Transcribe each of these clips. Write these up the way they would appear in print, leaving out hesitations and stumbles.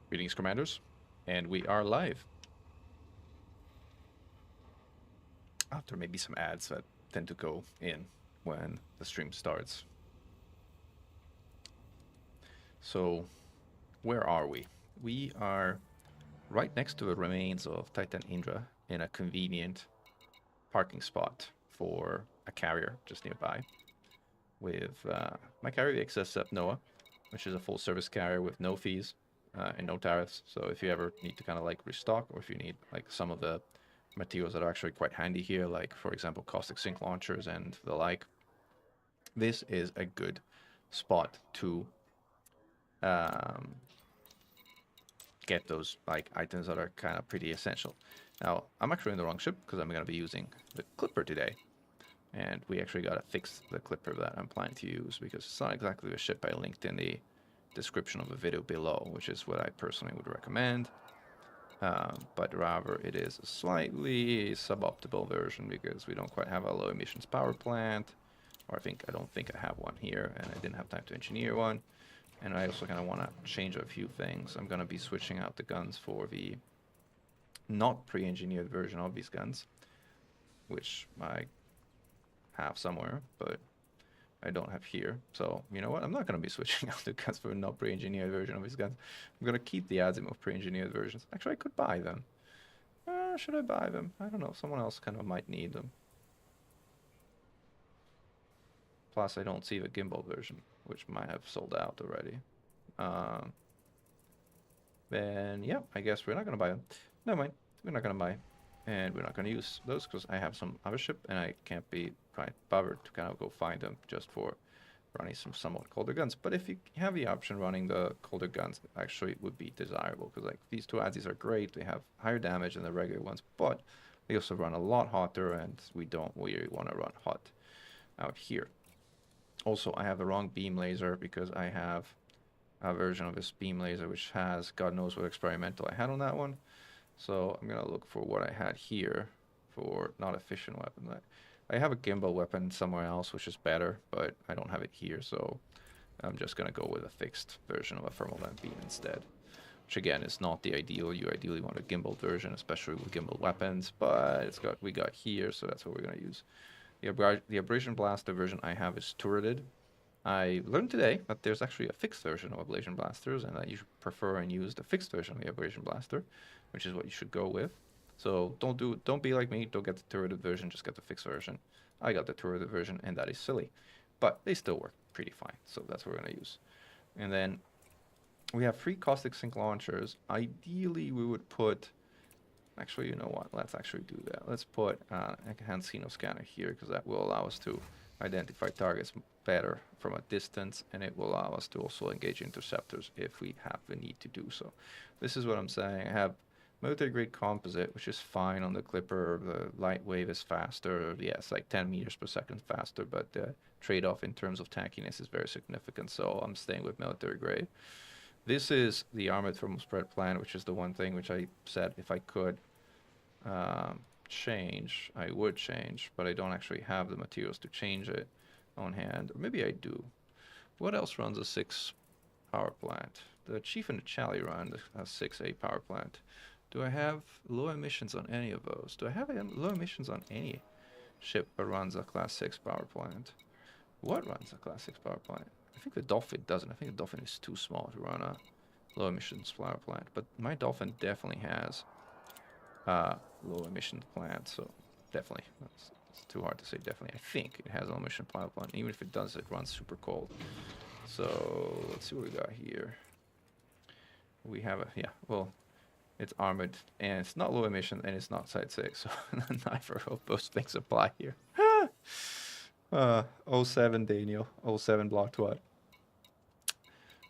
Greetings, Commanders, and we are live. After maybe some ads that tend to go in when the stream starts. So, where are we? We are right next to the remains of Titan Indra in a convenient parking spot for a carrier just nearby with my carrier XSF Noah, which is a full service carrier with no fees and no tariffs. So if you ever need to kind of like restock, or if you need like some of the materials that are actually quite handy here, like for example caustic sink launchers and the like, this is a good spot to um, get those like items that are kind of pretty essential. Now I'm actually in the wrong ship because I'm going to be using the Clipper today, and we actually got to fix the Clipper that I'm planning to use because it's not exactly the ship I linked in the description of the video below, which is what I personally would recommend. But rather it is a slightly suboptimal version because we don't quite have a low emissions power plant, or I don't think I have one here, and I didn't have time to engineer one. And I also kind of want to change a few things. I'm going to be switching out the guns for the not pre-engineered version of these guns, which I have somewhere, but I don't have here. So, you know what? I'm not going to be switching out the guns for a not pre-engineered version of these guns. I'm going to keep the Azimov pre-engineered versions. Actually, I could buy them. Should I buy them? I don't know. Someone else kind of might need them. Plus, I don't see the gimbal version, which might have sold out already. Then, yeah, I guess we're not going to buy them. Never mind. We're not going to buy. And we're not going to use those because I have some other ship and I can't be quite bothered to kind of go find them just for running some somewhat colder guns. But if you have the option running the colder guns, actually it would be desirable because like these two Azis are great. They have higher damage than the regular ones, but they also run a lot hotter, and we don't really want to run hot out here. Also, I have the wrong beam laser because I have a version of this beam laser which has God knows what experimental I had on that one. So I'm gonna look for what I had here for not efficient weapon. I have a gimbal weapon somewhere else which is better, but I don't have it here, so I'm just gonna go with a fixed version of a thermal vent beam instead. Which again is not the ideal. You ideally want a gimbal version, especially with gimbal weapons, but we got here, so that's what we're gonna use. The abrasion blaster version I have is turreted. I learned today that there's actually a fixed version of ablation blasters, and that you should prefer and use the fixed version of the abrasion blaster, which is what you should go with. So don't be like me. Don't get the turreted version. Just get the fixed version. I got the turreted version, and that is silly, but they still work pretty fine. So that's what we're gonna use. And then we have 3 caustic sink launchers. Ideally, we would put. Actually, you know what? Let's actually do that. Let's put a hand Xeno scanner here because that will allow us to identify targets better from a distance, and it will allow us to also engage interceptors if we have the need to do so. This is what I'm saying. I have military grade composite, which is fine on the Clipper. The light wave is faster. Yes, like 10 meters per second faster, but the trade-off in terms of tankiness is very significant, so I'm staying with military grade. This is the armored thermal spread plan, which is the one thing which I said if I could change, I would change, but I don't actually have the materials to change it on hand. Or maybe I do. What else runs a 6 power plant? The Chief and the Chally run a 6A power plant. Do I have low emissions on any of those? Do I have low emissions on any ship that runs a Class 6 power plant? What runs a Class 6 power plant? I think the Dolphin doesn't. I think the Dolphin is too small to run a low emissions power plant, but my Dolphin definitely has low emission plant, so definitely. It's too hard to say definitely. I think it has a low emission power plant. Even if it does, it runs super cold. So let's see what we got here. We have a, yeah, well, it's armored and it's not low emission and it's not Site 6, so neither of those things apply here. 07 Daniel, 07 blocked what?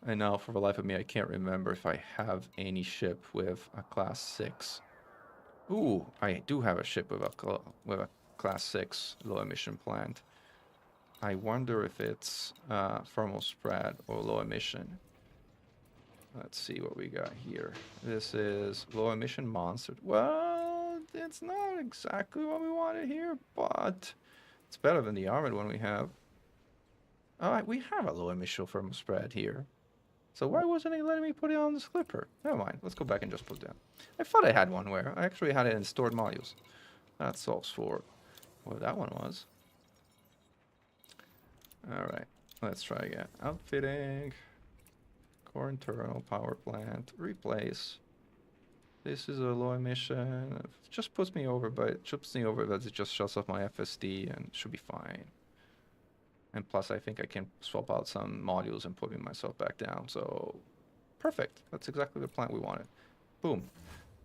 And now for the life of me, I can't remember if I have any ship with a class 6. Ooh, I do have a ship with a class 6 low emission plant. I wonder if it's thermal spread or low emission. Let's see what we got here. This is low emission monster. Well, it's not exactly what we wanted here, but it's better than the armored one we have. All right, we have a low emission thermal spread here. So why wasn't he letting me put it on this clipper? Never mind. Let's go back and just put it down. I thought I had one where I actually had it in stored modules. That solves for what that one was. Alright, let's try again. Outfitting. Core internal power plant. Replace. This is a low emission. It just puts me over, but it just shuts off my FSD and should be fine. And plus, I think I can swap out some modules and put myself back down. So, perfect. That's exactly the plant we wanted. Boom.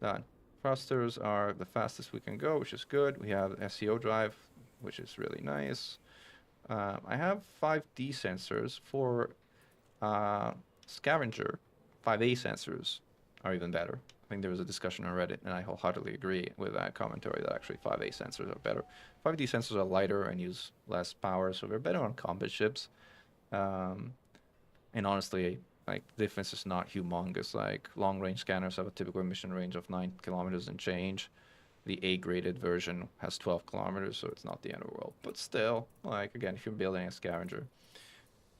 Done. Thrusters are the fastest we can go, which is good. We have SEO drive, which is really nice. I have 5D sensors. For Scavenger, 5A sensors are even better. I think there was a discussion on Reddit, and I wholeheartedly agree with that commentary that actually 5A sensors are better. 5D sensors are lighter and use less power, so they're better on combat ships. And honestly, like, the difference is not humongous. Like, long-range scanners have a typical emission range of 9 kilometers and change. The A-graded version has 12 kilometers, so it's not the end of the world. But still, like, again, if you're building a Scavenger,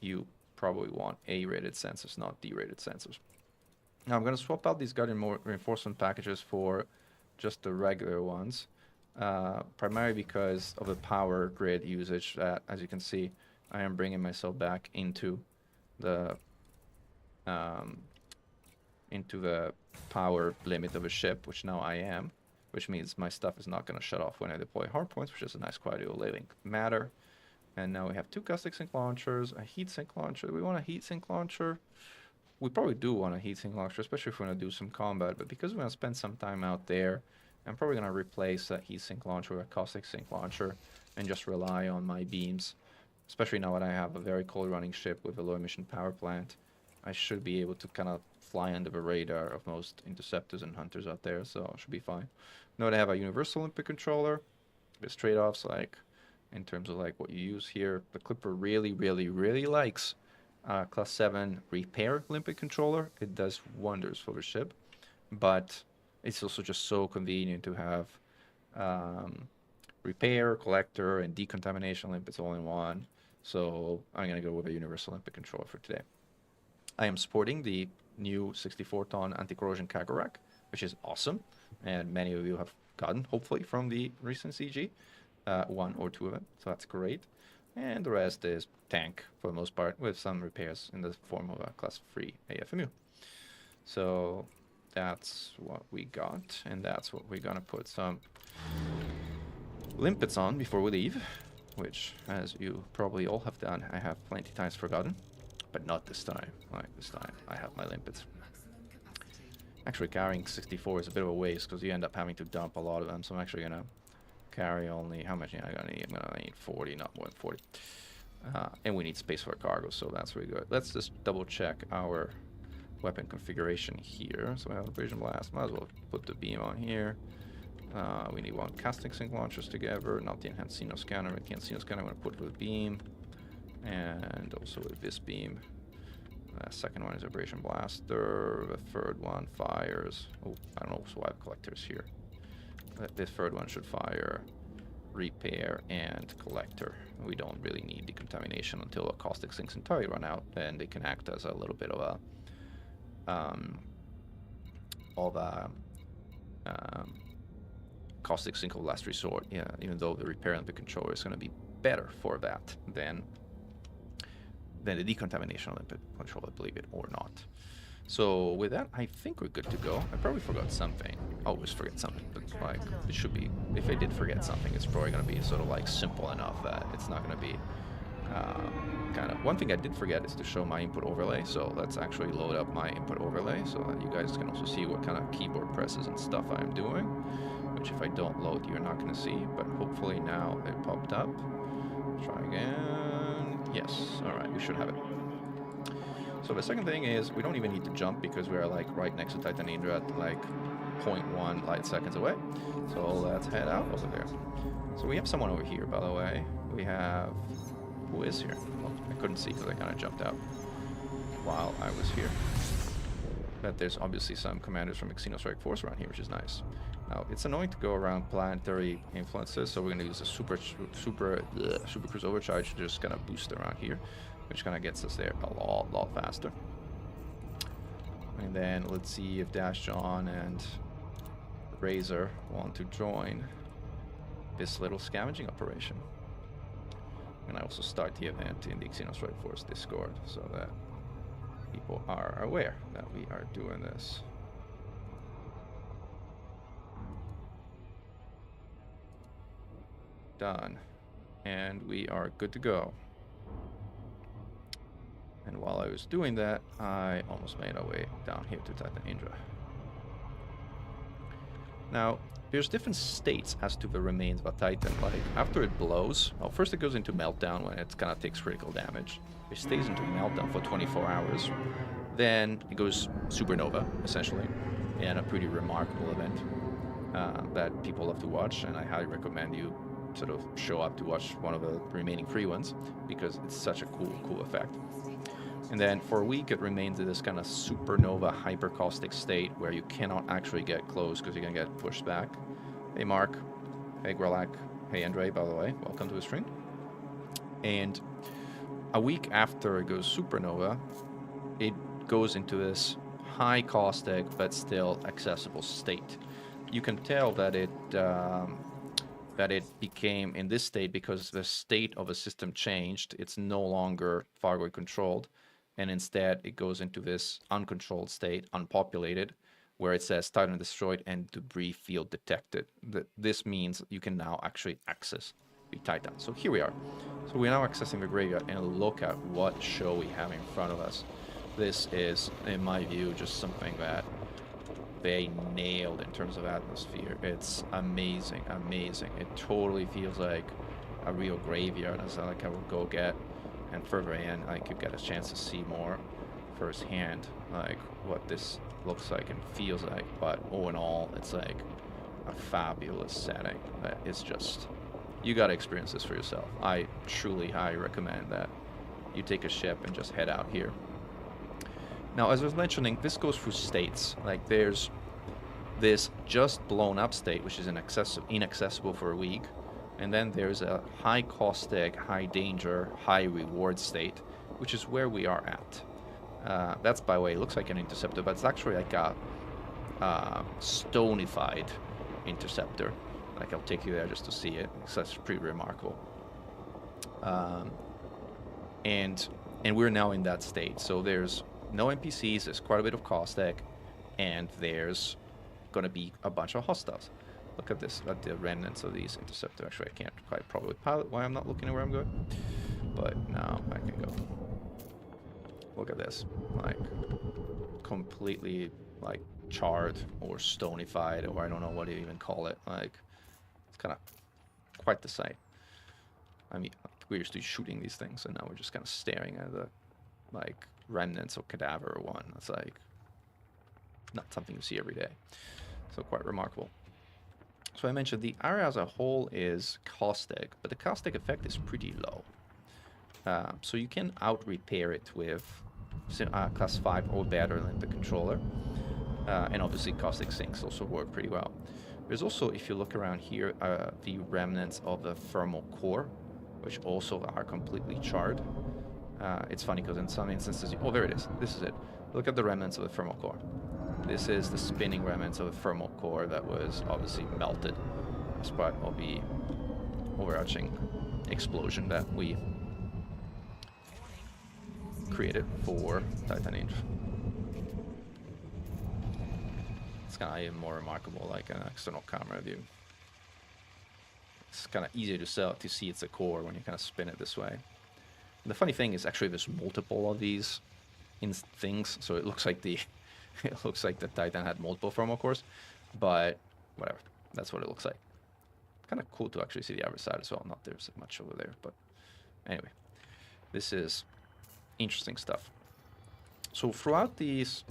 you probably want A-rated sensors, not D-rated sensors. Now I'm going to swap out these guardian reinforcement packages for just the regular ones, primarily because of the power grid usage that, as you can see, I am bringing myself back into the power limit of a ship, which now I am, which means my stuff is not going to shut off when I deploy hardpoints, which is a nice quality of living matter. And now we have 2 caustic sink launchers, a heat sink launcher. Do we want a heat sink launcher? We probably do want a heat sink launcher, especially if we're going to do some combat. But because we're going to spend some time out there, I'm probably going to replace that heat sink launcher with a caustic sink launcher and just rely on my beams. Especially now that I have a very cold running ship with a low emission power plant, I should be able to kind of fly under the radar of most interceptors and hunters out there, so it should be fine. Note I have a universal limpet controller. There's trade-offs, like in terms of like what you use here. The Clipper really likes Class 7 repair limpet controller. It does wonders for the ship, but it's also just so convenient to have repair, collector, and decontamination limpets all in one. So I'm going to go with a universal limpet controller for today. I am sporting the new 64-ton anti-corrosion cargo rack, which is awesome, and many of you have gotten, hopefully, from the recent CG, 1 or 2 of them, so that's great. And the rest is tank, for the most part, with some repairs in the form of a Class 3 AFMU. So that's what we got, and that's what we're going to put some limpets on before we leave, which, as you probably all have done, I have plenty times forgotten. But not this time. Like, this time I have my limpets. Actually, carrying 64 is a bit of a waste because you end up having to dump a lot of them. So I'm actually going to carry only... How much am I going to need? I'm going to need 40, not more than 40. And we need space for cargo, so that's really good. Let's just double check our weapon configuration here. So we have a Vision Blast. Might as well put the beam on here. We need 1 casting sink launchers together, not the enhanced Xeno scanner. The enhanced Xeno scanner I'm going to put with beam. And also with this beam. The second one is Abrasion Blaster. The third one fires... Oh, I don't know why I have collectors here. The third one should fire repair and collector. We don't really need decontamination until the caustic sinks entirely run out, and they can act as a little bit of a caustic sink of last resort. Yeah, even though the repair and the controller is going to be better for that than the decontamination limpet controller, believe it or not. So with that, I think we're good to go. I probably forgot something. I always forget something, but like it should be. If I did forget something, it's probably going to be sort of like simple enough that it's not going to be kind of. One thing I did forget is to show my input overlay. So let's actually load up my input overlay so that you guys can also see what kind of keyboard presses and stuff I'm doing. Which if I don't load, you're not going to see. But hopefully now it popped up. Try again. Yes. All right. We should have it. So the second thing is we don't even need to jump because we are like right next to Titan Indra at like 0.1 light seconds away. So let's head out over there. So we have someone over here, by the way. We have... Who is here? Well, I couldn't see because I kind of jumped out while I was here. But there's obviously some commanders from Xeno Strike Force around here, which is nice. Now, it's annoying to go around planetary influences, so we're going to use a Super Cruise Overcharge to just kind of boost around here, which kind of gets us there a lot faster. And then let's see if Dash John and Razor want to join this little scavenging operation. And I also start the event in the Xenostrike Force Discord so that people are aware that we are doing this. Done. And we are good to go. And while I was doing that, I almost made our way down here to Titan Indra. Now, there's different states as to the remains of a Titan. Like, after it blows, well, first it goes into meltdown when it kind of takes critical damage. It stays into meltdown for 24 hours. Then it goes supernova, essentially, and a pretty remarkable event that people love to watch, and I highly recommend you sort of show up to watch one of the remaining free ones, because it's such a cool effect. And then for a week, it remains in this kind of supernova hypercaustic state where you cannot actually get close because you're going to get pushed back. Hey, Mark. Hey, Grelak. Hey, Andre, by the way. Welcome to the stream. And a week after it goes supernova, it goes into this high caustic but still accessible state. You can tell that it became in this state because the state of a system changed. It's no longer Fargoid controlled. And instead, it goes into this uncontrolled state, unpopulated, where it says Titan destroyed and debris field detected. This means you can now actually access the Titan. So here we are. So we're now accessing the graveyard, and look at what show we have in front of us. This is, in my view, just something that they nailed in terms of atmosphere. It's amazing, amazing. It totally feels like a real graveyard, as like I would go get. And further in, I could get a chance to see more firsthand, like what this looks like and feels like. But all in all, it's like a fabulous setting that is just, you gotta experience this for yourself. I truly highly recommend that you take a ship and just head out here. Now, as I was mentioning, this goes through states. Like, there's this just blown up state, which is inaccessible for a week. And then there's a high caustic, high danger, high reward state, which is where we are at. That's, by the way, it looks like an interceptor, but it's actually like a stonified interceptor. Like, I'll take you there just to see it, because that's pretty remarkable. And we're now in that state. So there's no NPCs, there's quite a bit of caustic, and there's going to be a bunch of hostiles. Look at this, at the remnants of these interceptors. Actually, I can't quite probably pilot why I'm not looking at where I'm going. But now I can go. Look at this. Like, completely, like, charred or stonified, or I don't know what you even call it. Like, it's kind of quite the sight. I mean, we're used to shooting these things, and now we're just kind of staring at the, like, remnants of cadaver one. It's like, not something you see every day. So quite remarkable. So I mentioned the area as a whole is caustic, but the caustic effect is pretty low. So you can out-repair it with class 5 or better than the controller. And obviously caustic sinks also work pretty well. There's also, if you look around here, the remnants of the thermal core, which also are completely charred. It's funny because in some instances, oh, there it is. This is it. Look at the remnants of the thermal core. This is the spinning remnants of the thermal core that was obviously melted as part of the overarching explosion that we created for Titan Indra. It's kind of even more remarkable, like an external camera view. It's kind of easier to see it's a core when you kind of spin it this way. And the funny thing is actually there's multiple of these things, so it looks like the it looks like the Titan had multiple thermal cores, but whatever. That's what it looks like. Kind of cool to actually see the other side as well. Not there's much over there, but anyway, this is interesting stuff. So throughout these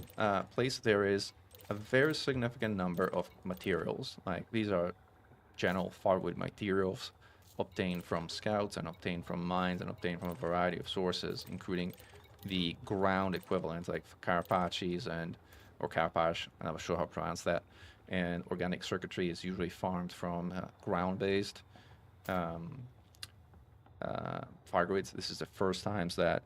places, there is a very significant number of materials. Like, these are general Farwood materials obtained from scouts and obtained from mines and obtained from a variety of sources, including the ground equivalents like Carapachis or Carapache, I'm not sure how to pronounce that. And organic circuitry is usually farmed from ground-based Fargoids. This is the first times that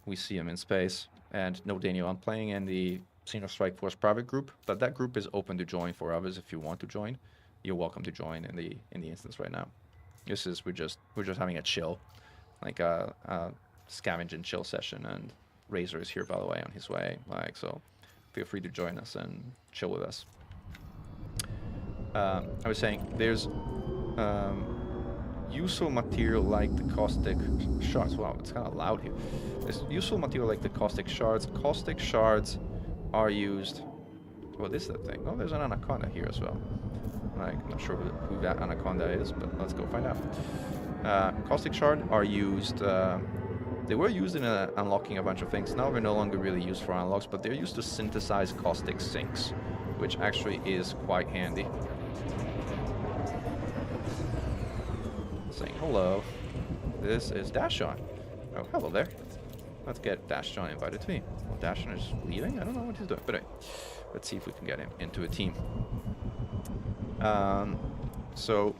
we see them in space. And no, Daniel, I'm playing in the Senior Strike Force private group, but that group is open to join for others. If you want to join, you're welcome to join in the instance right now. This is we're just having a chill, like a scavenging chill session, and Razor is here by the way on his way. Like, so feel free to join us and chill with us. I was saying there's useful material like the caustic shards. Wow, it's kind of loud here. There's useful material like the caustic shards. Caustic shards are used. What is that thing? Oh, there's an anaconda here as well. Like, I'm not sure who that anaconda is, but let's go find out. Caustic shard are used. They were used in unlocking a bunch of things. Now they're no longer really used for unlocks, but they're used to synthesize caustic sinks, which actually is quite handy. Saying hello. This is Dashon. Oh, hello there. Let's get Dashon invited to me. Well, Dashon is leaving? I don't know what he's doing, but anyway, let's see if we can get him into a team. So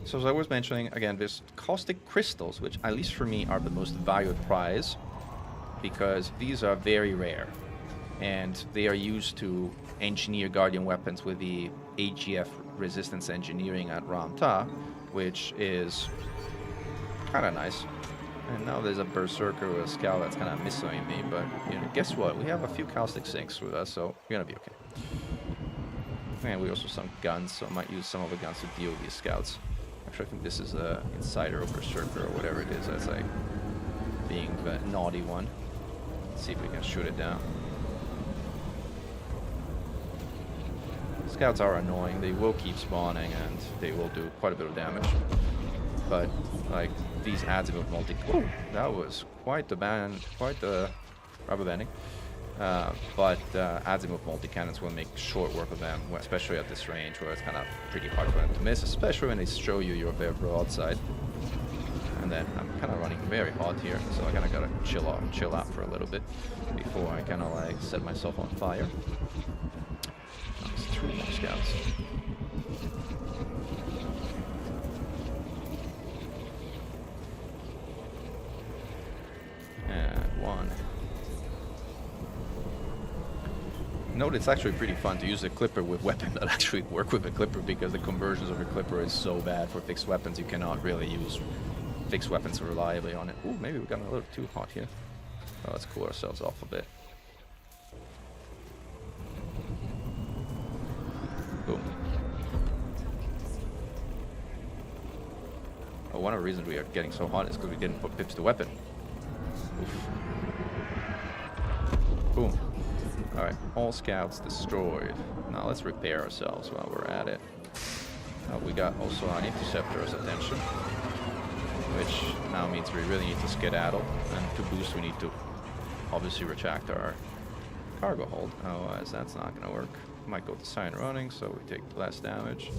as I was mentioning, again, there's caustic crystals, which at least for me are the most valued prize, because these are very rare, and they are used to engineer guardian weapons with the AGF resistance engineering at Ramta, which is kind of nice. And now there's a berserker with a scout that's kind of missing me, but you know, guess what? We have a few caustic sinks with us, so we're gonna be okay. And we also have some guns, so I might use some of the guns to deal with these scouts. Actually, I think this is a insider or berserker or whatever it is. That's like being the naughty one. Let's see if we can shoot it down. Scouts are annoying. They will keep spawning and they will do quite a bit of damage. But like these azimuth multi, oh, that was quite the rubber banding. But azimuth multi-cannons will make short work of them, especially at this range where it's kind of pretty hard for them to miss, especially when they show you your very broadside. And then I'm kind of running very hot here, so I kind of gotta chill out for a little bit before I kind of like set myself on fire. There's 2 more scouts. And 1. Note it's actually pretty fun to use the clipper with weapons that actually work with the clipper, because the conversions of the clipper is so bad for fixed weapons. You cannot really use fixed weapons reliably on it. Ooh, maybe we got a little too hot here. Oh, let's cool ourselves off a bit. Boom. Oh, one of the reasons we are getting so hot is because we didn't put pips to weapon. Oof. Boom. Alright, all scouts destroyed. Now let's repair ourselves while we're at it. We got also an interceptor's attention, which now means we really need to skedaddle, and to boost we need to obviously retract our cargo hold, otherwise that's not going to work. Might go to sign running, so we take less damage,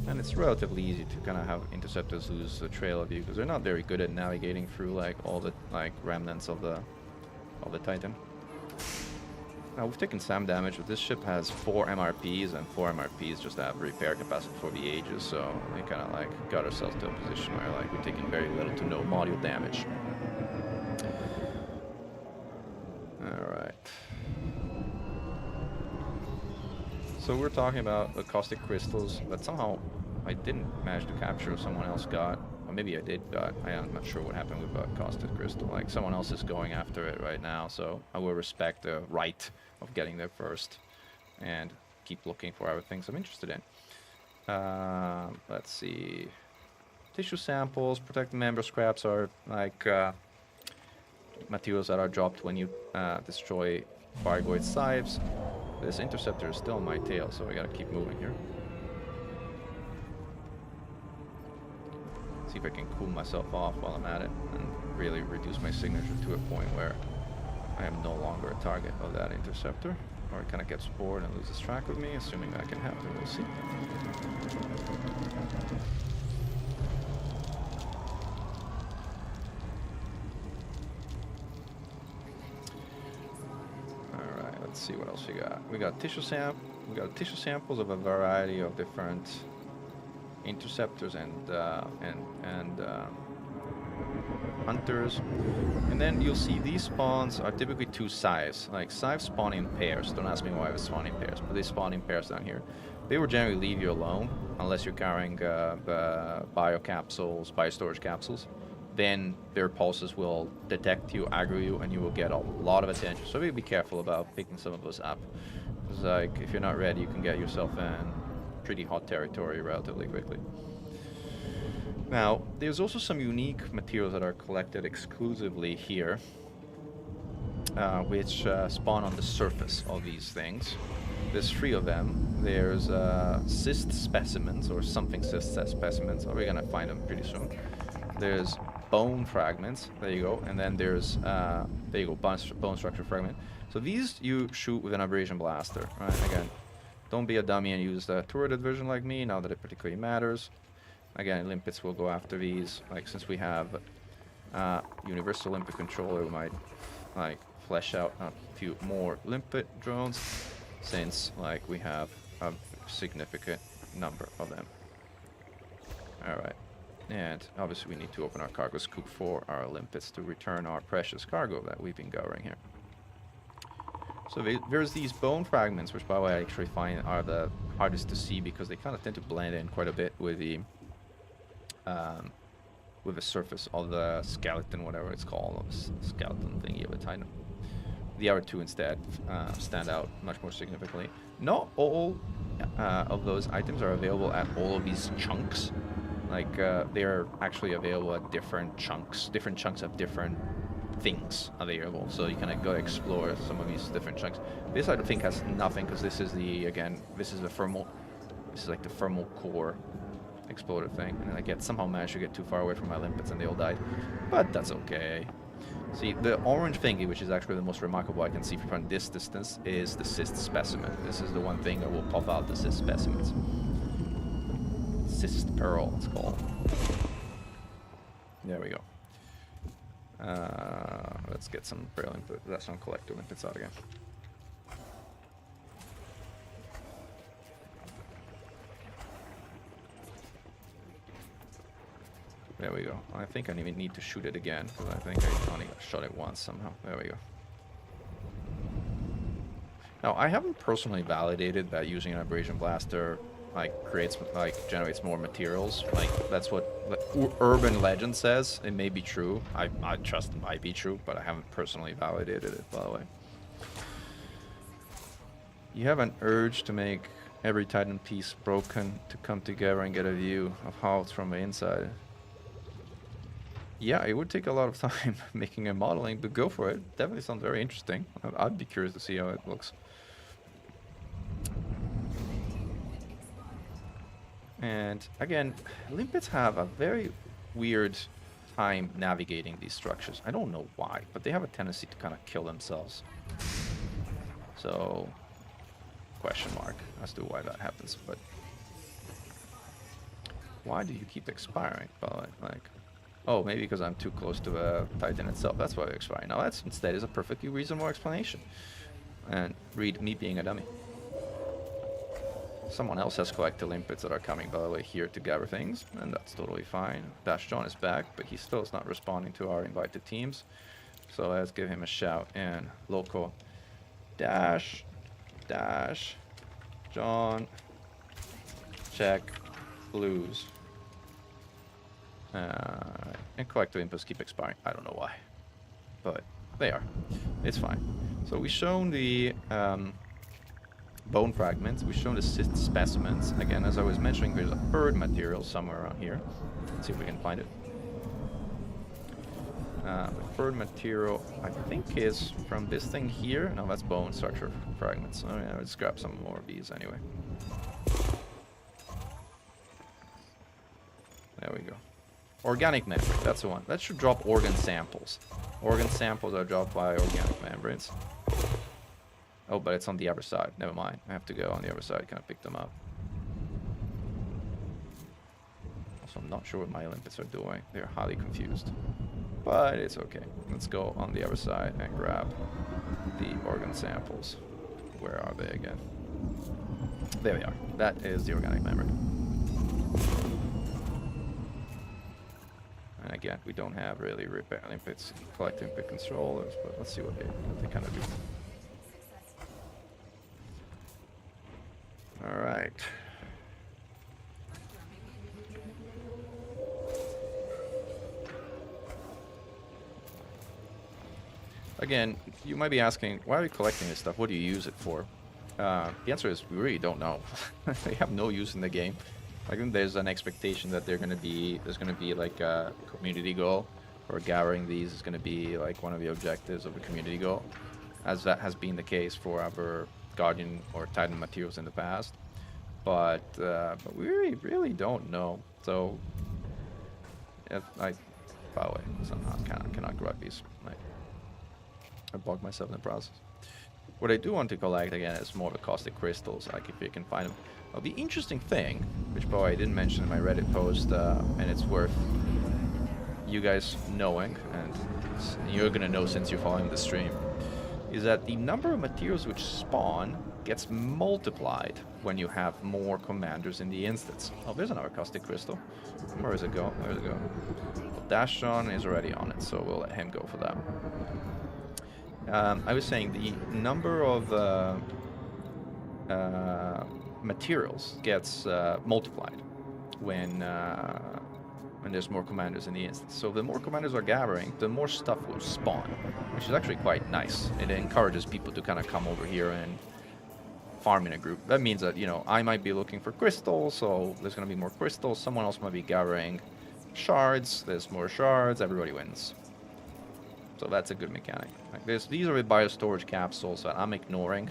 and it's relatively easy to kind of have interceptors lose the trail of you, because they're not very good at navigating through like all the like remnants of the Titan. Now we've taken some damage, but this ship has 4 MRPs, and 4 MRPs just have repair capacity for the ages, so we kind of like got ourselves to a position where like we're taking very little to no module damage. Alright. So we're talking about the caustic crystals that somehow I didn't manage to capture, someone else got. Or maybe I did got. I am not sure what happened with the caustic crystal. Like, someone else is going after it right now, so I will respect the right of getting there first and keep looking for other things I'm interested in. Let's see. Tissue samples, protected member scraps are like materials that are dropped when you destroy Firegoid scythes. This interceptor is still on my tail, so I gotta keep moving here. See if I can cool myself off while I'm at it and really reduce my signature to a point where I am no longer a target of that interceptor, or it kind of gets bored and loses track of me, assuming that can happen. We'll see. Alright, let's see what else we got. We got tissue samples of a variety of different interceptors and hunters. And then you'll see these spawns are typically 2 scythes. Like, scythes spawn in pairs. Don't ask me why they spawn in pairs, but they spawn in pairs down here. They will generally leave you alone, unless you're carrying bio capsules, bio storage capsules. Then their pulses will detect you, aggro you, and you will get a lot of attention. So be careful about picking some of those up. Because, like, if you're not ready, you can get yourself in pretty hot territory relatively quickly. Now, there's also some unique materials that are collected exclusively here, which spawn on the surface of these things. There's 3 of them. There's cyst specimens, or something cyst specimens. Oh, we're gonna find them pretty soon. There's bone fragments. There you go. And then there's, there you go, bone structure fragment. So these you shoot with an abrasion blaster, right? Again, don't be a dummy and use the turreted version like me, now that it particularly matters. Again, limpets will go after these. Like, since we have universal limpet controller, we might, like, flesh out a few more limpet drones, since, like, we have a significant number of them. Alright. And obviously we need to open our cargo scoop for our limpets to return our precious cargo that we've been gathering here. So there's these bone fragments, which by the way I actually find are the hardest to see because they kind of tend to blend in quite a bit with the surface of the skeleton, whatever it's called, skeleton thingy of a titan. The other 2 instead stand out much more significantly. Not all of those items are available at all of these chunks. Like, they're actually available at different chunks. Different chunks have different things available, so you can go explore some of these different chunks. This I think has nothing, because this is the, again, this is the thermal, this is like the thermal core exploder thing, and I somehow managed to get too far away from my limpets and they all died, but that's okay. See, the orange thingy, which is actually the most remarkable I can see from this distance, is the cyst specimen. This is the one thing that will pop out the cyst specimens. Cyst pearl, it's called. There we go. Let's get some pearl limpet. That's some collector limpets out again. There we go. I think I even need to shoot it again, because I think I only shot it once somehow. There we go. Now, I haven't personally validated that using an abrasion blaster generates more materials. Like, that's what urban legend says. It may be true. I trust it might be true, but I haven't personally validated it, by the way. You have an urge to make every Titan piece broken to come together and get a view of how it's from the inside. Yeah, it would take a lot of time making a modeling, but go for it. Definitely sounds very interesting. I'd be curious to see how it looks. And again, limpets have a very weird time navigating these structures. I don't know why, but they have a tendency to kind of kill themselves. So, question mark as to why that happens. But why do you keep expiring? But like, oh, maybe because I'm too close to the Titan itself. That's why they're expiring. Now, that's instead is a perfectly reasonable explanation. And read me being a dummy. Someone else has collected limpets that are coming, by the way, here to gather things, and that's totally fine. Dash John is back, but he still is not responding to our invited teams. So let's give him a shout in local. Dash, John, check, blues. And collector inputs keep expiring. I don't know why, but they are. It's fine. So we've shown the bone fragments. We've shown the cyst specimens. Again, as I was mentioning, there's a bird material somewhere around here. Let's see if we can find it. The bird material, I think, is from this thing here. No, that's bone structure fragments. Oh yeah, let's grab some more of these anyway. There we go. Organic membrane, that's the one. That should drop organ samples. Organ samples are dropped by organic membranes. Oh, but it's on the other side. Never mind. I have to go on the other side. Can I pick them up? Also, I'm not sure what my limpets are doing. They're highly confused. But it's okay. Let's go on the other side and grab the organ samples. Where are they again? There we are. That is the organic membrane. And again, we don't have really limpets collecting pit controllers, but let's see what they kind of do. All right. Again, you might be asking, why are you collecting this stuff? What do you use it for? The answer is we really don't know. They have no use in the game. I think there's an expectation that there's gonna be like a community goal, or gathering these is gonna be like one of the objectives of the community goal, as that has been the case for our Guardian or Titan materials in the past. But we really don't know. So, by the way, somehow cannot grab these. I bugged myself in the process. What I do want to collect again is more of the caustic crystals, like if you can find them. Now, the interesting thing, which by the way I didn't mention in my Reddit post, and it's worth you guys knowing, and you're gonna know since you're following the stream, is that the number of materials which spawn gets multiplied when you have more commanders in the instance. Oh, there's another caustic crystal. Where does it go? Where does it go? Well, Dashon is already on it, so we'll let him go for that. I was saying the number of materials gets multiplied when there's more commanders in the instance. So the more commanders are gathering, the more stuff will spawn, which is actually quite nice. It encourages people to kind of come over here and farm in a group. That means that, you know, I might be looking for crystals, so there's going to be more crystals. Someone else might be gathering shards. There's more shards. Everybody wins. So that's a good mechanic. Like these are the biostorage capsules that I'm ignoring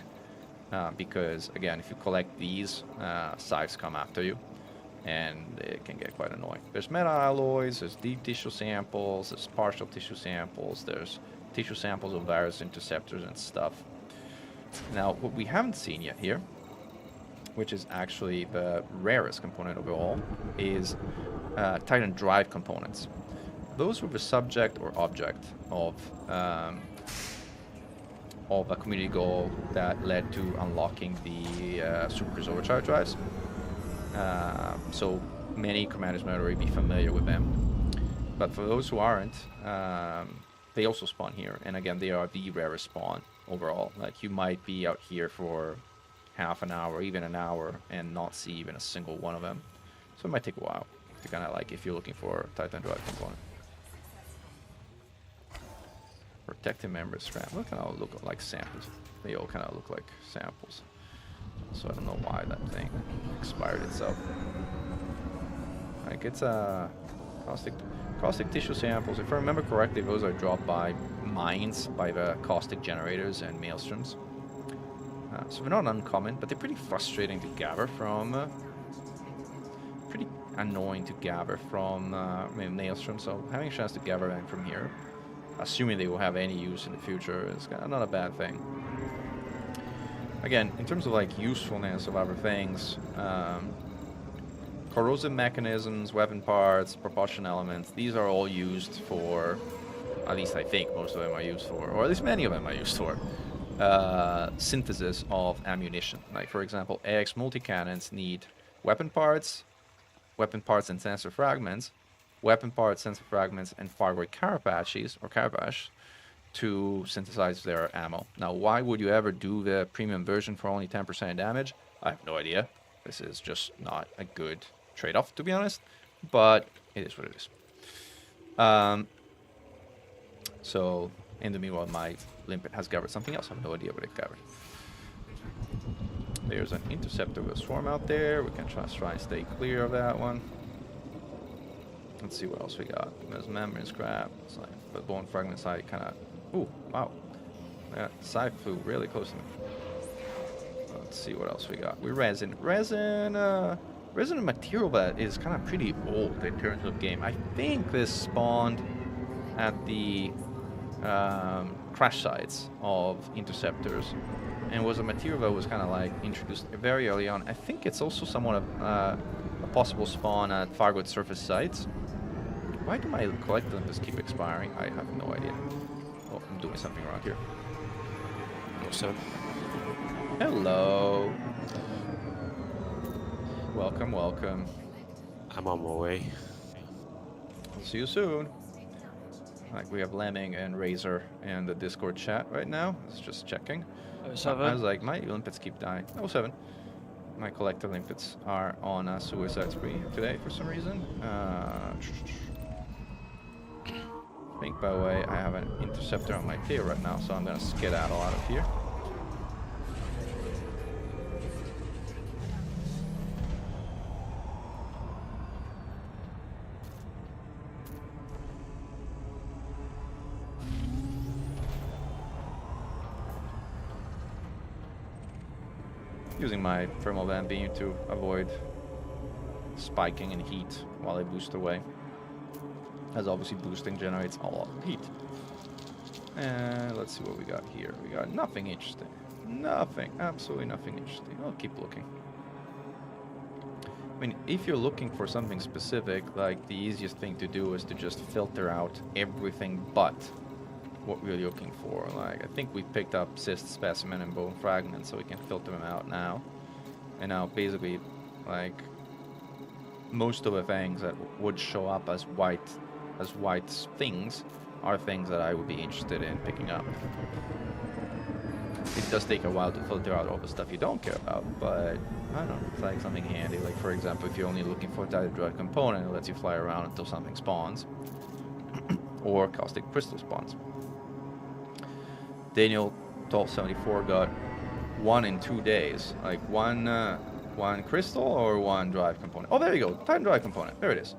because, again, if you collect these, scythes come after you, and it can get quite annoying. There's meta alloys, there's deep tissue samples, there's partial tissue samples, there's tissue samples of various interceptors and stuff. Now, what we haven't seen yet here, which is actually the rarest component of it all, is Titan drive components. Those were the subject or object of a community goal that led to unlocking the Super Cruise Overcharge drives. So many commanders might already be familiar with them. But for those who aren't, they also spawn here. And again, they are the rarest spawn overall. Like, you might be out here for half an hour, even an hour, and not see even a single one of them. So it might take a while to kind of, like, if you're looking for a Titan drive component. Protective members scrap. Look, kind of look like samples. They all kind of look like samples. So I don't know why that thing expired itself. Like, it's a caustic tissue samples. If I remember correctly, those are dropped by mines, by the caustic generators and maelstroms. So they're not uncommon, but they're pretty frustrating to gather from. Pretty annoying to gather from maelstrom. So having a chance to gather them from here, assuming they will have any use in the future, is not a bad thing. Again, in terms of like usefulness of other things, corrosive mechanisms, weapon parts, propulsion elements, these are all used for, at least I think most of them are used for, or at least many of them are used for, synthesis of ammunition. Like, for example, AX multi-cannons need weapon parts and sensor fragments, sensor fragments, and thyroid carapaces, or carapace, to synthesize their ammo. Now, why would you ever do the premium version for only 10% damage? I have no idea. This is just not a good trade-off, to be honest, but it is what it is. So, in the meanwhile, my limpet has gathered something else. I have no idea what it gathered. There's an interceptor with a swarm out there. We can try and stay clear of that one. Let's see what else we got. There's membrane scrap. It's like the bone fragment side kind of. Ooh, wow. Yeah, side flew really close to me. Let's see what else we got. Resin a material that is kind of pretty old in terms of game. I think this spawned at the crash sites of interceptors, and was a material that was kind of like introduced very early on. I think it's also somewhat of a possible spawn at Fargood surface sites. Why do my collectibles just keep expiring? I have no idea. Oh, I'm doing something wrong here. Awesome. Hello. Welcome, welcome. I'm on my way. See you soon. Like we have Lemming and Razor in the Discord chat right now. It's just checking. I 07. was like, my limpets keep dying. 07. My collector limpets are on a suicide spree today for some reason. I think, by the way, I have an interceptor on my tail right now, so I'm gonna skedaddle out of here. Using my thermal vent beam to avoid spiking in heat while I boost away. As obviously boosting generates a lot of heat. And let's see what we got here. We got nothing interesting. Nothing, absolutely nothing interesting. I'll keep looking. I mean, if you're looking for something specific, like the easiest thing to do is to just filter out everything but what we're looking for. Like, I think we picked up cyst, specimen, and bone fragments, so we can filter them out now. And now, basically, like, most of the things that would show up as white things are things that I would be interested in picking up. It does take a while to filter out all the stuff you don't care about, but I don't know, it's like something handy. Like, for example, if you're only looking for a Tidal component, it lets you fly around until something spawns, or caustic crystal spawns. Daniel 1274 got 1 in 2 days. Like one crystal or one drive component. Oh, there you go. Titan drive component. There it is.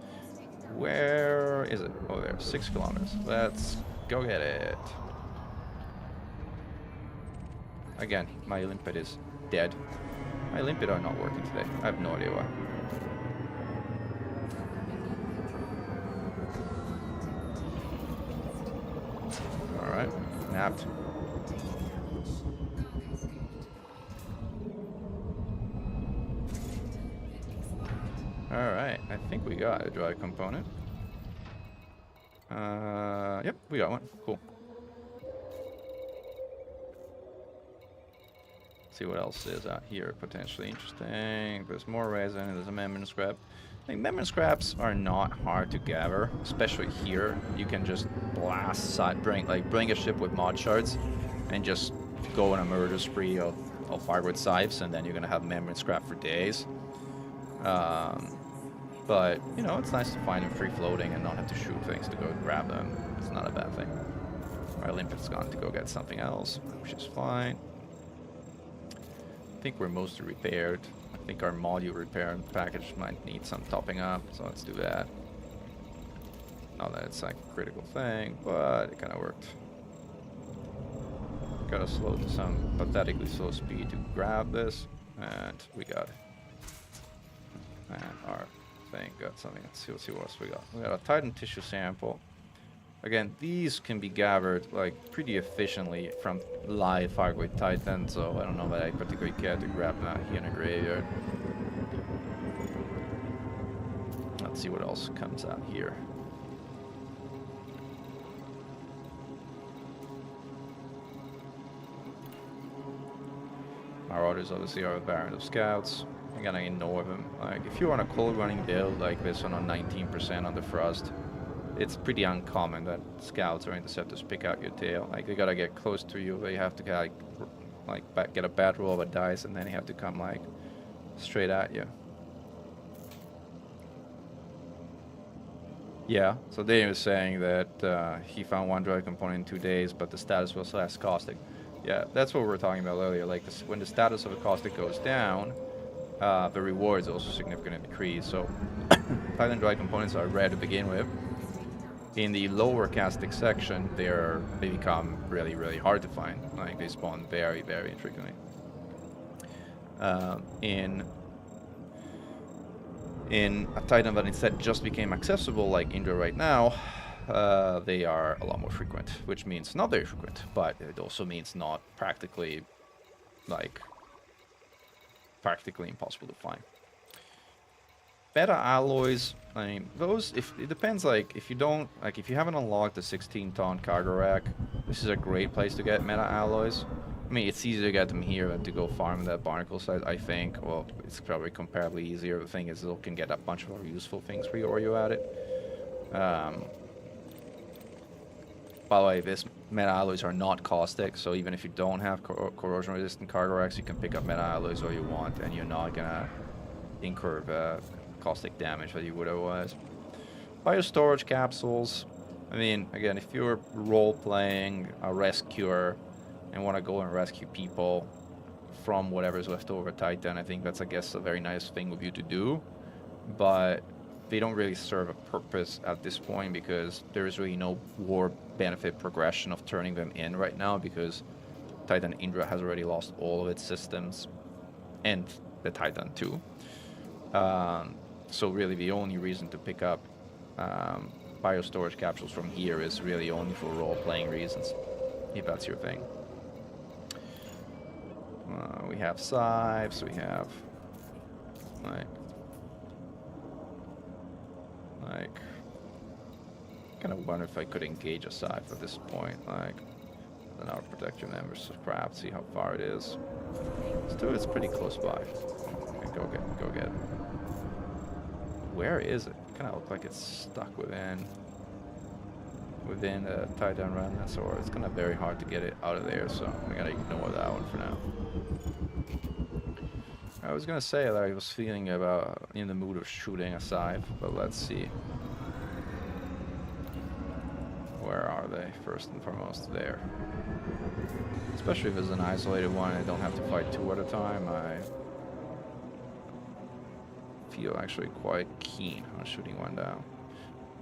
Where is it? Oh, there. 6 kilometers. Let's go get it. Again, my limpet is dead. My limpet are not working today. I have no idea why. Alright. Napped. Alright, I think we got a drive component. Yep, we got one. Cool. Let's see what else is out here potentially interesting. There's more resin and there's a membrane scrap. I think membrane scraps are not hard to gather, especially here. You can just blast bring a ship with mod shards and just go on a murder spree of firewood scythes, and then you're gonna have membrane scrap for days. But, you know, it's nice to find them free floating and not have to shoot things to go grab them. It's not a bad thing. Our limpet's gone to go get something else, which is fine. I think we're mostly repaired. I think our module repair package might need some topping up, so let's do that. Not that it's like a critical thing, but it kind of worked. Gotta slow to some pathetically slow speed to grab this, and we got it. And our thing got something. Let's see what else we got. We got a Titan tissue sample. Again, these can be gathered like pretty efficiently from live Firewood Titan, so I don't know that I particularly care to grab that here in a graveyard. Let's see what else comes out here. Our orders obviously are a Baron of Scouts. I'm gonna ignore them. Like, if you're on a cold running build like this one on 19% on the Frost, it's pretty uncommon that Scouts or Interceptors pick out your tail. Like, they gotta get close to you. They have to get a bad roll of a dice, and then they have to come like straight at you. Yeah, so Dave was saying that he found one drive component in 2 days, but the status was less caustic. Yeah, that's what we were talking about earlier. Like, when the status of a caustic goes down, the rewards also significantly decrease. So Titan drive components are rare to begin with. In the lower castic section, they become really, really hard to find. Like, they spawn very, very infrequently. In a Titan that instead just became accessible, like Indra right now, they are a lot more frequent, which means not very frequent, but it also means not practically impossible to find. Beta alloys, I mean, those, it depends, like, if you haven't unlocked the 16-ton cargo rack, this is a great place to get meta alloys. I mean, it's easier to get them here than to go farm that barnacle site, I think. Well, it's probably comparably easier. The thing is, they can get a bunch of other useful things for you or you at it. By the way, this meta alloys are not caustic, so even if you don't have corrosion resistant cargo racks, you can pick up meta alloys all you want, and you're not gonna incur caustic damage that you would otherwise. Bio storage capsules. I mean, again, if you're role playing a rescuer and want to go and rescue people from whatever's left over Titan, I think that's, I guess, a very nice thing of you to do. But they don't really serve a purpose at this point because there is really no war benefit progression of turning them in right now because Titan Indra has already lost all of its systems and the Titan too. So really the only reason to pick up bio storage capsules from here is really only for role-playing reasons, if that's your thing. We have scythes, we have like kind of wonder if I could engage a scythe at this point, like an outer protection embers scrap, see how far it is. Still, it's pretty close by. Okay, go get it. Where is it? Kind of look like it's stuck within the Titan remnants, or it's kind of very hard to get it out of there, so I'm gonna ignore that one for now. I was gonna say that I was feeling in the mood of shooting a scythe, but let's see. Where are they? First and foremost, there. Especially if it's an isolated one, I don't have to fight two at a time. I feel actually quite keen on shooting one down.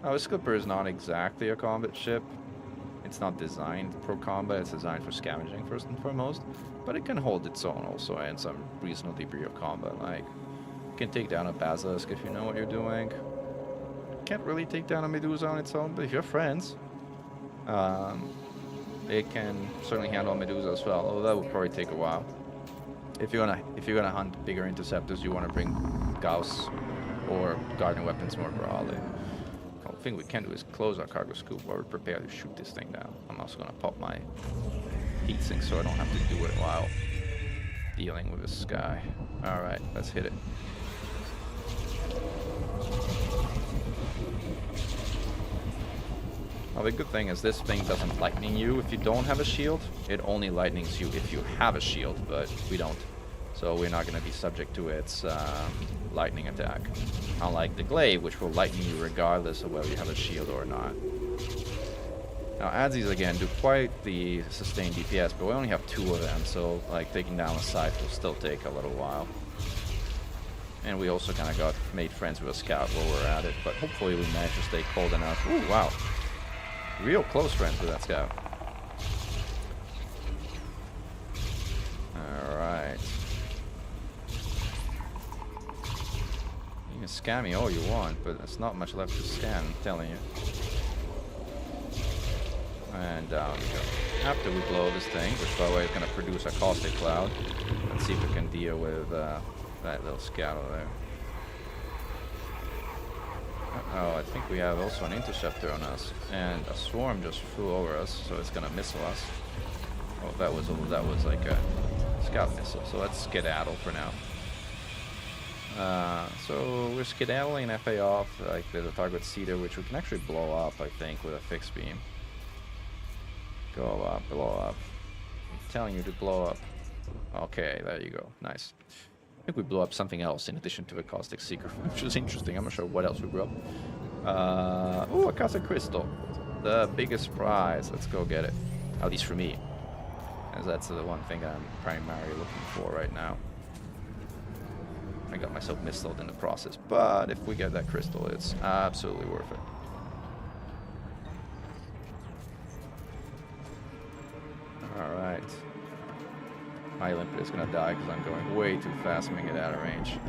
Now, this Clipper is not exactly a combat ship. It's not designed for combat, it's designed for scavenging first and foremost. But it can hold its own also in some reasonable degree of combat. Like, you can take down a Basilisk if you know what you're doing. Can't really take down a Medusa on its own, but if you're friends, it can certainly handle a Medusa as well, although that would probably take a while. If you're gonna hunt bigger interceptors, you want to bring Gauss or guardian weapons more broadly. The thing we can do is close our cargo scoop while we're prepared to shoot this thing down. I'm also gonna pop my heatsink so I don't have to do it while dealing with this guy. Alright, let's hit it. Well, the good thing is this thing doesn't lightning you if you don't have a shield. It only lightnings you if you have a shield, but we don't. So we're not going to be subject to its lightning attack. Unlike the glaive, which will lightning you regardless of whether you have a shield or not. Now, Adzis again do quite the sustained DPS, but we only have 2 of them, so like taking down a scythe will still take a little while. And we also kind of made friends with a scout while we're at it, but hopefully we managed to stay cold enough. Ooh, wow. Real close friends with that scout. Alright. You can scam me all you want, but there's not much left to scan, I'm telling you. And down we go. After we blow this thing, which by the way is going to produce a caustic cloud, let's see if we can deal with that little scout over there. Oh, I think we have also an interceptor on us, and a swarm just flew over us, so it's gonna missile us. Oh, that was like a scout missile. So let's skedaddle for now. So we're skedaddling FA off. Like there's a target cedar, which we can actually blow up, I think, with a fixed beam. Go up, blow up. I'm telling you to blow up. Okay, there you go. Nice. I think we blew up something else in addition to the caustic seeker, which is interesting. I'm not sure what else we blew up. Oh, a caustic crystal. The biggest prize. Let's go get it. At least for me. As that's the one thing I'm primarily looking for right now. I got myself missiled in the process, but if we get that crystal, it's absolutely worth it. Alright. My limpet is gonna die because I'm going way too fast to make it out of range.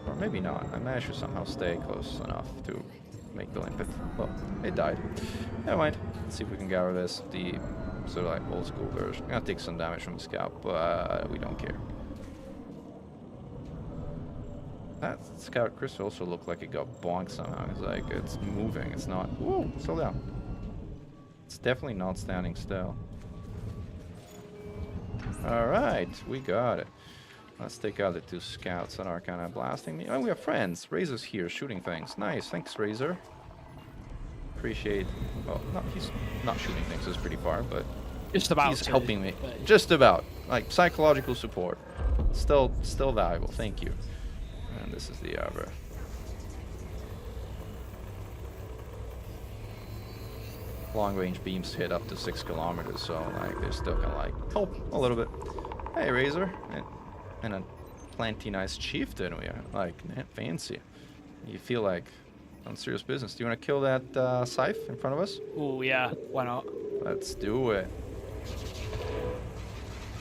Or maybe not. I managed to somehow stay close enough to make the limpet. Well, it died. Never mind. Let's see if we can gather this. The sort of like old school version. I'm gonna take some damage from the scout, but we don't care. That scout crystal also looked like it got bonked somehow. It's like it's moving. It's not. Whoa, slow down. It's definitely not standing still. Alright, we got it. Let's take out the 2 scouts that are kind of blasting me. Oh, we have friends. Razor's here shooting things. Nice, thanks, Razor. appreciate. Well, he's not shooting things. It's pretty far, but Just about he's to, helping me. but- Just about. Like psychological support. Still valuable. Thank you. And this is the other. Long range beams hit up to 6 kilometers, so like they're still kind of like help a little bit. Hey, Razor, and a plenty nice chieftain we are. Like fancy. You feel like on serious business. Do you want to kill that scythe in front of us? Ooh, yeah. Why not? Let's do it.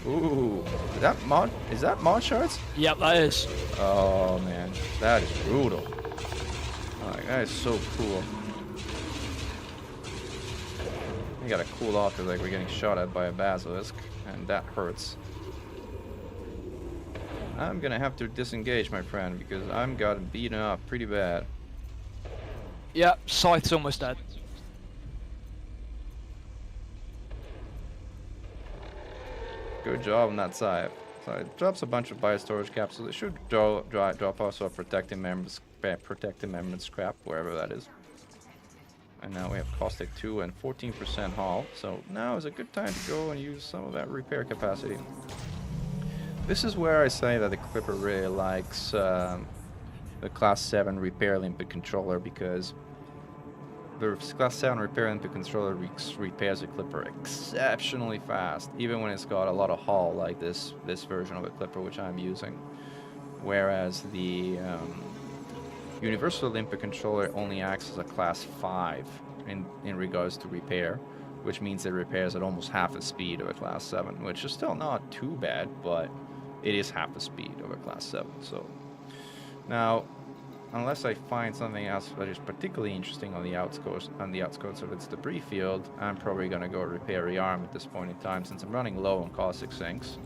Ooh, is that mod? Is that mod shards? Yep, that is. Oh man, that is brutal. Like, that is so cool. We gotta cool off because like we're getting shot at by a basilisk, and that hurts. I'm gonna have to disengage, my friend, because I'm gotten beaten up pretty bad. Yep, Scythe's almost dead. Good job on that side. So it drops a bunch of biostorage capsules. It should drop also a protective membrane scrap, wherever that is. And now we have caustic 2 and 14% hull. So now is a good time to go and use some of that repair capacity. This is where I say that the Clipper really likes the Class 7 repair limpet controller, because the Class 7 repair limpet controller repairs the Clipper exceptionally fast, even when it's got a lot of hull like this version of the Clipper, which I'm using. Whereas the Universal limpet controller only acts as a Class 5 in regards to repair, which means it repairs at almost half the speed of a Class 7, which is still not too bad, but it is half the speed of a Class 7. So now, unless I find something else that is particularly interesting on the outskirts of its debris field, I'm probably going to go repair rearm at this point in time, since I'm running low on caustic sinks.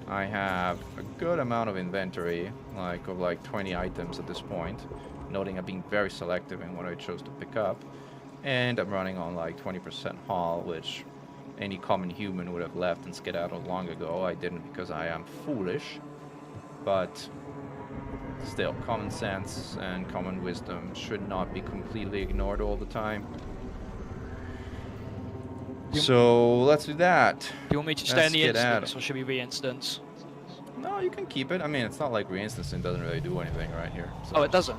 I have a good amount of inventory, of 20 items at this point, noting I'm being very selective in what I chose to pick up, and I'm running on 20% hull, which any common human would have left and skedaddled long ago. I didn't because I am foolish, but still, common sense and common wisdom should not be completely ignored all the time. So let's do that. Do you want me to stay in the Let's get at instance, or should we re-instance? No, you can keep it. I mean, it's not like re-instancing doesn't really do anything right here. So, Oh, it doesn't?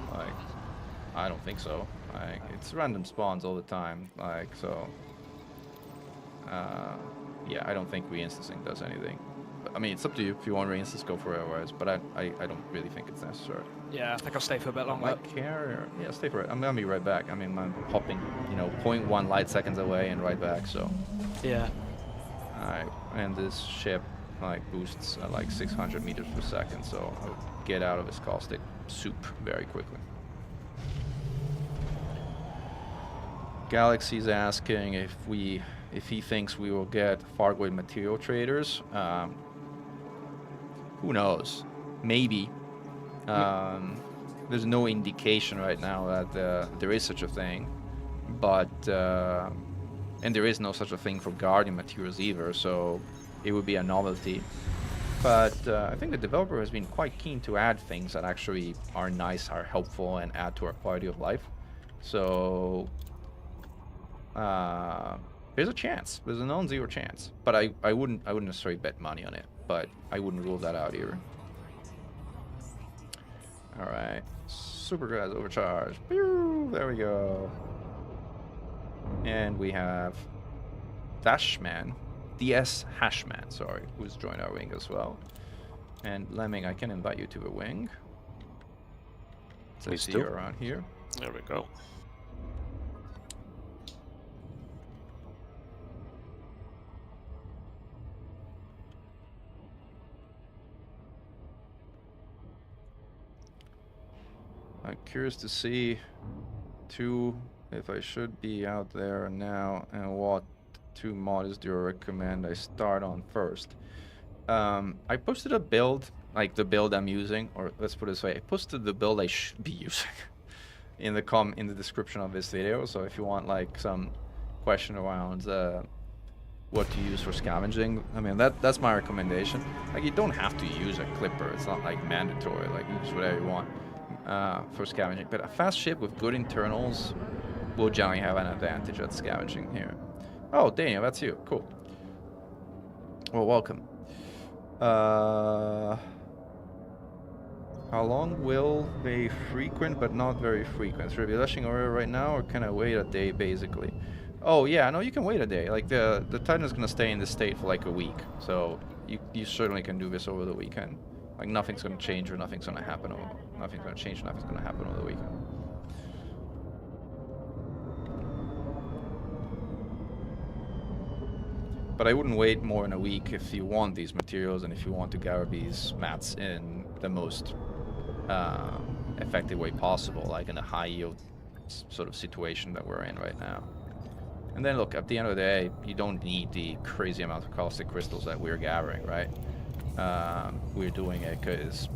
I don't think so. It's random spawns all the time. Yeah, I don't think re-instancing does anything. But, I mean, it's up to you. If you want re-instance, go for it otherwise. But I don't really think it's necessary. Yeah, I think I'll stay for a bit longer. Light carrier. Yeah, stay for it. I'm gonna be right back. I mean, I'm hopping, 0.1 light seconds away and right back. So. Yeah. Alright, and this ship boosts at 600 meters per second, so I'll get out of his caustic soup very quickly. Galaxy's asking if he thinks we will get Fargoid material traders. Who knows? Maybe. There's no indication right now that there is such a thing, but and there is no such a thing for Guardian materials either, so it would be a novelty. But I think the developer has been quite keen to add things that actually are nice, are helpful, and add to our quality of life. So there's a chance. There's a non-zero chance. But I wouldn't necessarily bet money on it. But I wouldn't rule that out either. All right, Supergrass overcharge. Pew, there we go. And we have Dashman, DS Hashman, sorry, who's joined our wing as well. And Lemming, I can invite you to the wing. Please See do. you around here. There we go. I'm curious to see, too, if I should be out there now, and what 2 mods do you recommend I start on first. I posted a build, the build I'm using, or let's put it this way, I posted the build I should be using in the description of this video. So if you want some question around what to use for scavenging, I mean that's my recommendation. You don't have to use a clipper. It's not mandatory. Use whatever you want for scavenging. But a fast ship with good internals will generally have an advantage at scavenging here. Oh, Daniel, that's you. Cool. Well, welcome. How long will they frequent but not very frequent? Should I be rushing over right now or can I wait a day basically? Oh yeah, no, you can wait a day. Like the Titan is gonna stay in this state for like a week. So you certainly can do this over the weekend. Like nothing's gonna change or nothing's gonna happen over nothing's gonna change, nothing's gonna happen over the weekend. But I wouldn't wait more than a week if you want these materials and if you want to gather these mats in the most effective way possible, like in a high yield sort of situation that we're in right now. And then look, at the end of the day, you don't need the crazy amount of caustic crystals that we're gathering, right? We're doing it because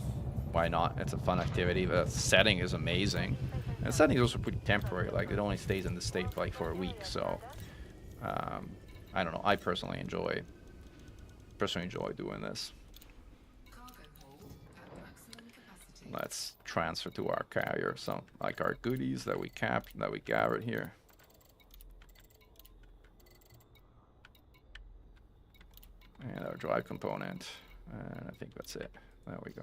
why not? It's a fun activity. The setting is amazing. And the setting is also pretty temporary, like it only stays in the state like for a week, so I don't know, I personally enjoy doing this. Let's transfer to our carrier some like our goodies that we gathered here. And our drive component. And I think that's it. There we go.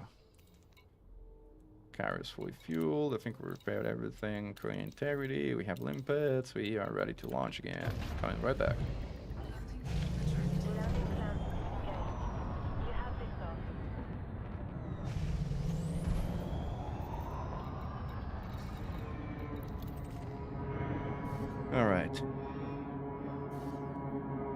Carrier's fully fueled. I think we repaired everything. Crane integrity. We have limpets. We are ready to launch again. Coming right back. Alright.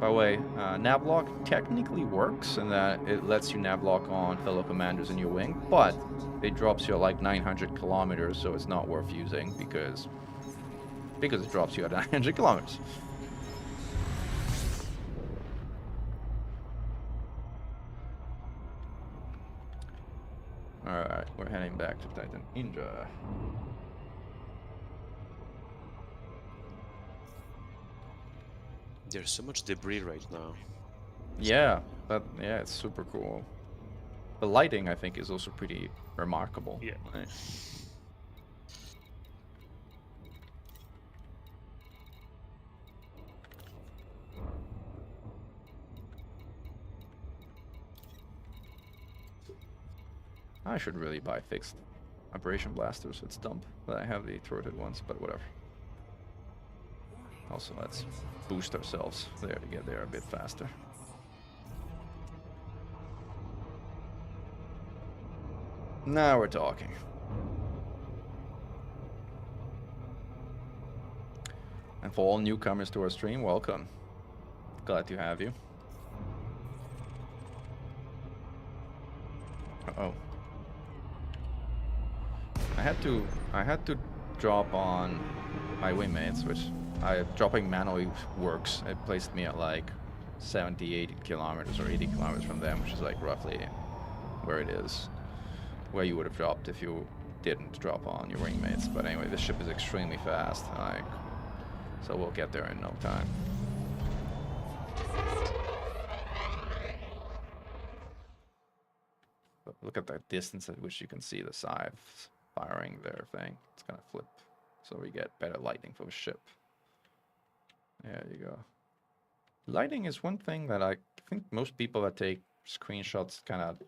By the way, navlock technically works in that it lets you navlock on fellow commanders in your wing, but it drops you at like 900 kilometers, so it's not worth using because it drops you at 900 kilometers. Alright, we're heading back to Titan Indra. There's so much debris right now. Yeah, yeah, it's super cool. The lighting, I think, is also pretty remarkable. Yeah. Right? I should really buy fixed aberration blasters. It's dumb that I have the turreted ones, but whatever. Also, let's boost ourselves there to get there a bit faster. Now we're talking. And for all newcomers to our stream, welcome. Glad to have you. Uh-oh. I had to drop on my wingmates, which dropping manually works. It placed me at like 70, 80 kilometers or 80 kilometers from them, which is like roughly where it is, where you would have dropped if you didn't drop on your wingmates. But anyway, this ship is extremely fast, like, so we'll get there in no time. But look at that distance at which you can see the scythes firing their thing. It's gonna flip, so we get better lighting for the ship. There you go. Lighting is one thing that I think most people that take screenshots kind of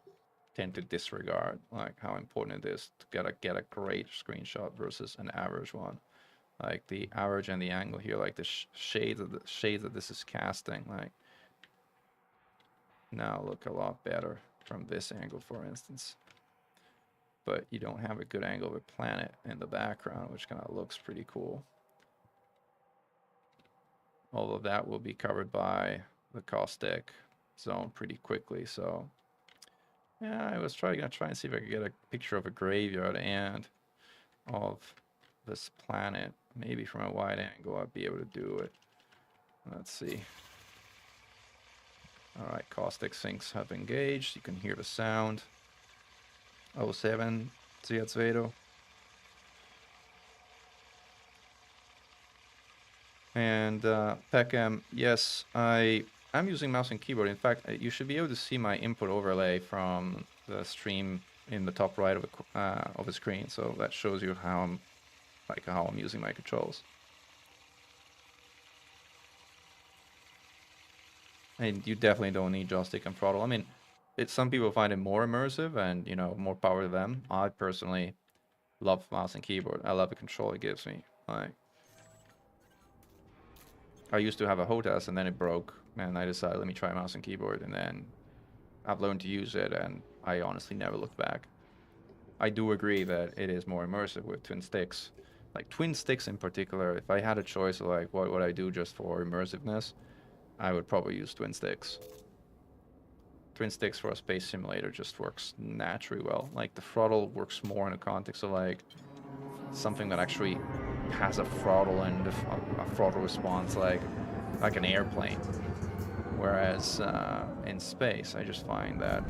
tend to disregard, like how important it is to get a great screenshot versus an average one. Like the average and the angle here, like the shades that this is casting, like now look a lot better from this angle, for instance. But you don't have a good angle of a planet in the background, which kind of looks pretty cool. All of that will be covered by the caustic zone pretty quickly. So yeah, I was gonna try and see if I could get a picture of a graveyard and of this planet. Maybe from a wide angle I'd be able to do it. Let's see. All right, caustic sinks have engaged. You can hear the sound. 07, Zvedo. And Peckham, yes, I'm using mouse and keyboard. In fact, you should be able to see my input overlay from the stream in the top right of the screen. So that shows you how I'm using my controls. And you definitely don't need joystick and throttle. I mean, some people find it more immersive, and you know, more power to them. I personally love mouse and keyboard. I love the control it gives me. Like, I used to have a HOTAS and then it broke, and I decided let me try mouse and keyboard, and then I've learned to use it, and I honestly never looked back. I do agree that it is more immersive with twin sticks. Like twin sticks in particular, if I had a choice of like what would I do just for immersiveness, I would probably use twin sticks. Twin sticks for a space simulator just works naturally well. Like the throttle works more in the context of like something that actually has a throttle and a throttle response like an airplane. Whereas in space, I just find that...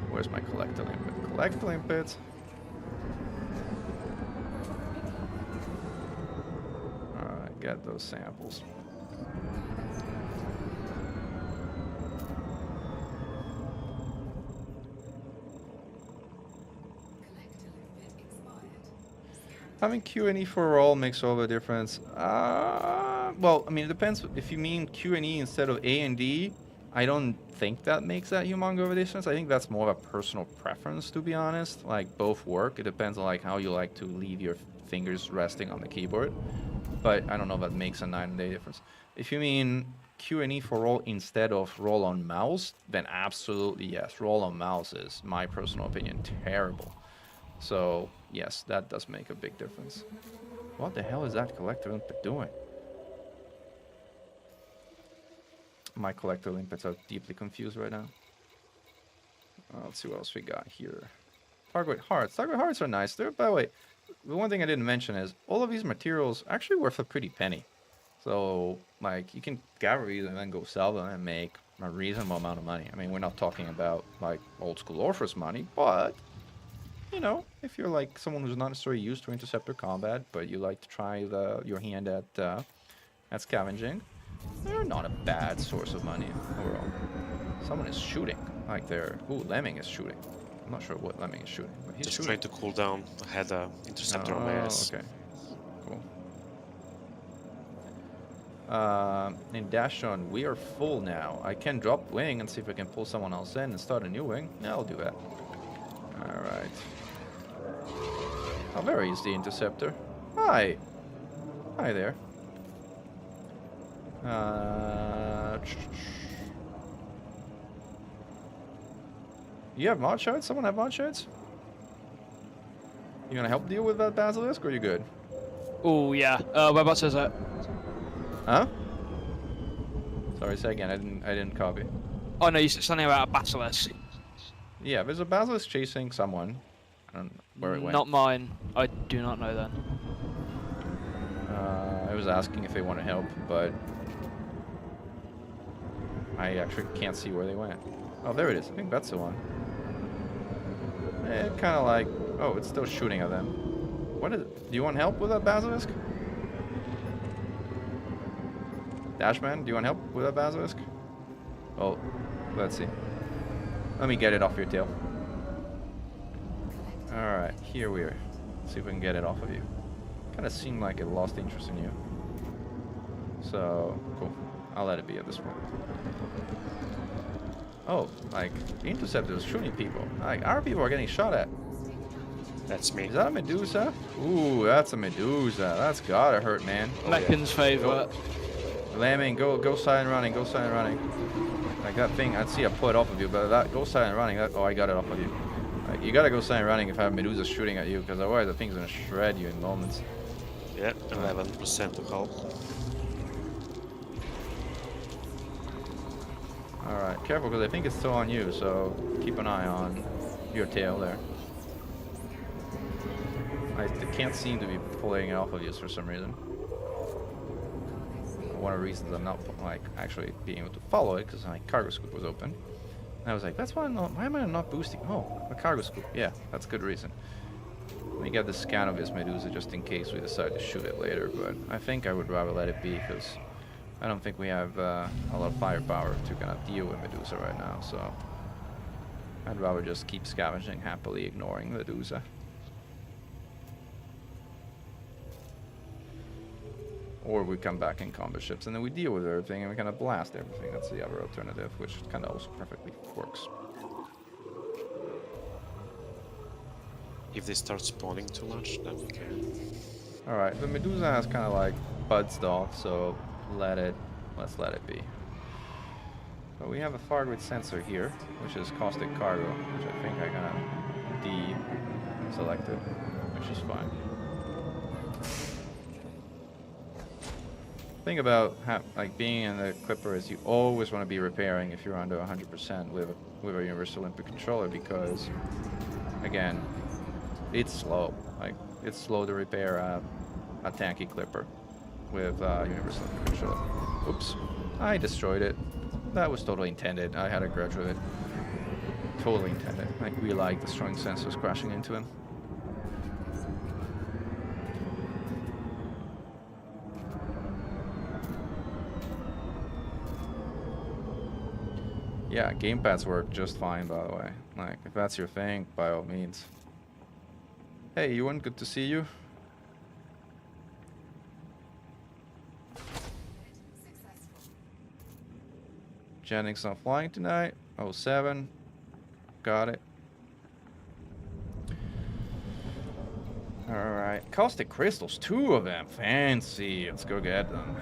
Where's my collector limpet? Collector limpet. Alright, get those samples. Having Q&E for all makes all the difference. Well, I mean, it depends. If you mean Q&E instead of A and D, I don't think that makes that humongous of a difference. I think that's more of a personal preference, to be honest. Like, both work. It depends on like how you like to leave your fingers resting on the keyboard. But I don't know if that makes a night and day difference. If you mean Q&E for roll instead of roll on mouse, then absolutely yes. Roll on mouse is, my personal opinion, terrible. So yes, that does make a big difference. What the hell is that collector limpet doing? My collector limpets are deeply confused right now. Let's see what else we got here. Target hearts. Target hearts are nice. They're, by the way, the one thing I didn't mention is all of these materials are actually worth a pretty penny. So, like, you can gather these and then go sell them and make a reasonable amount of money. I mean, we're not talking about, like, old school Orpheus money, but, you know, if you're, like, someone who's not necessarily used to interceptor combat, but you like to try your hand at scavenging, they're not a bad source of money overall. Someone is shooting. Like they're... Ooh, Lemming is shooting. I'm not sure what Lemming is shooting, but he's Just shooting. trying to cool down. I had a interceptor on my ass. Okay. Cool. In Dashon, we are full now. I can drop wing and see if I can pull someone else in and start a new wing. Yeah, I'll do that. Alright. Oh, there is the interceptor. Hi. Hi there. You have mod shards? Someone have mod shards? You gonna help deal with that basilisk, or you good? Oh yeah. Whereabouts is it? Huh? Sorry, say again. I didn't copy. Oh no, you said something about a basilisk. Yeah, there's a basilisk chasing someone. I don't know where it went. Not mine. I do not know then. I was asking if they want to help, but I actually can't see where they went. Oh, there it is. I think that's the one. Kind of like... Oh, it's still shooting at them. What is it? Do you want help with that basilisk? Dashman, do you want help with that basilisk? Well, let's see. Let me get it off your tail. Alright, here we are. See if we can get it off of you. Kind of seemed like it lost interest in you. So, cool. I'll let it be at this point. Oh, like, the interceptor is shooting people. Like, our people are getting shot at. That's me. Is that a Medusa? Ooh, that's a Medusa. That's gotta hurt, man. Oh, Meccan's favourite. Lambing, go silent running, go silent running. Like that thing, I'd see a pull it off of you, but that go silent running. Oh, I got it off of you. Like, you gotta go silent running if I have Medusa shooting at you, because otherwise the thing's gonna shred you in moments. Yeah, 11% to health. Alright, careful, because I think it's still on you, so keep an eye on your tail there. I can't seem to be pulling it off of you for some reason. One of the reasons I'm not like actually being able to follow it because my cargo scoop was open. And I was like, that's why why am I not boosting? Oh, a cargo scoop. Yeah, that's a good reason. Let me get the scan of this Medusa just in case we decide to shoot it later, but I think I would rather let it be because I don't think we have a lot of firepower to kind of deal with Medusa right now, so I'd rather just keep scavenging, happily ignoring Medusa. or we come back in combat ships and then we deal with everything and we kind of blast everything. That's the other alternative, which kind of also perfectly works. If they start spawning too much, then we can. Alright, the Medusa has kind of like buzzed off, so let's let it be. But we have a far grid sensor here, which is caustic cargo, which I think I kind of deselected, which is fine. Thing about like being in the Clipper is you always want to be repairing if you're under 100% with a Universal Olympic controller, because again, it's slow. Like it's slow to repair a tanky Clipper with Universal Olympic controller. Oops, I destroyed it. That was totally intended. I had a grudge with it. Totally intended. Like we like destroying sensors crashing into him. Yeah, gamepads work just fine, by the way. Like, if that's your thing, by all means. Hey, Ewan, good to see you. Jennings not flying tonight. 07. Got it. Alright. Caustic crystals, 2 of them. Fancy. Let's go get them.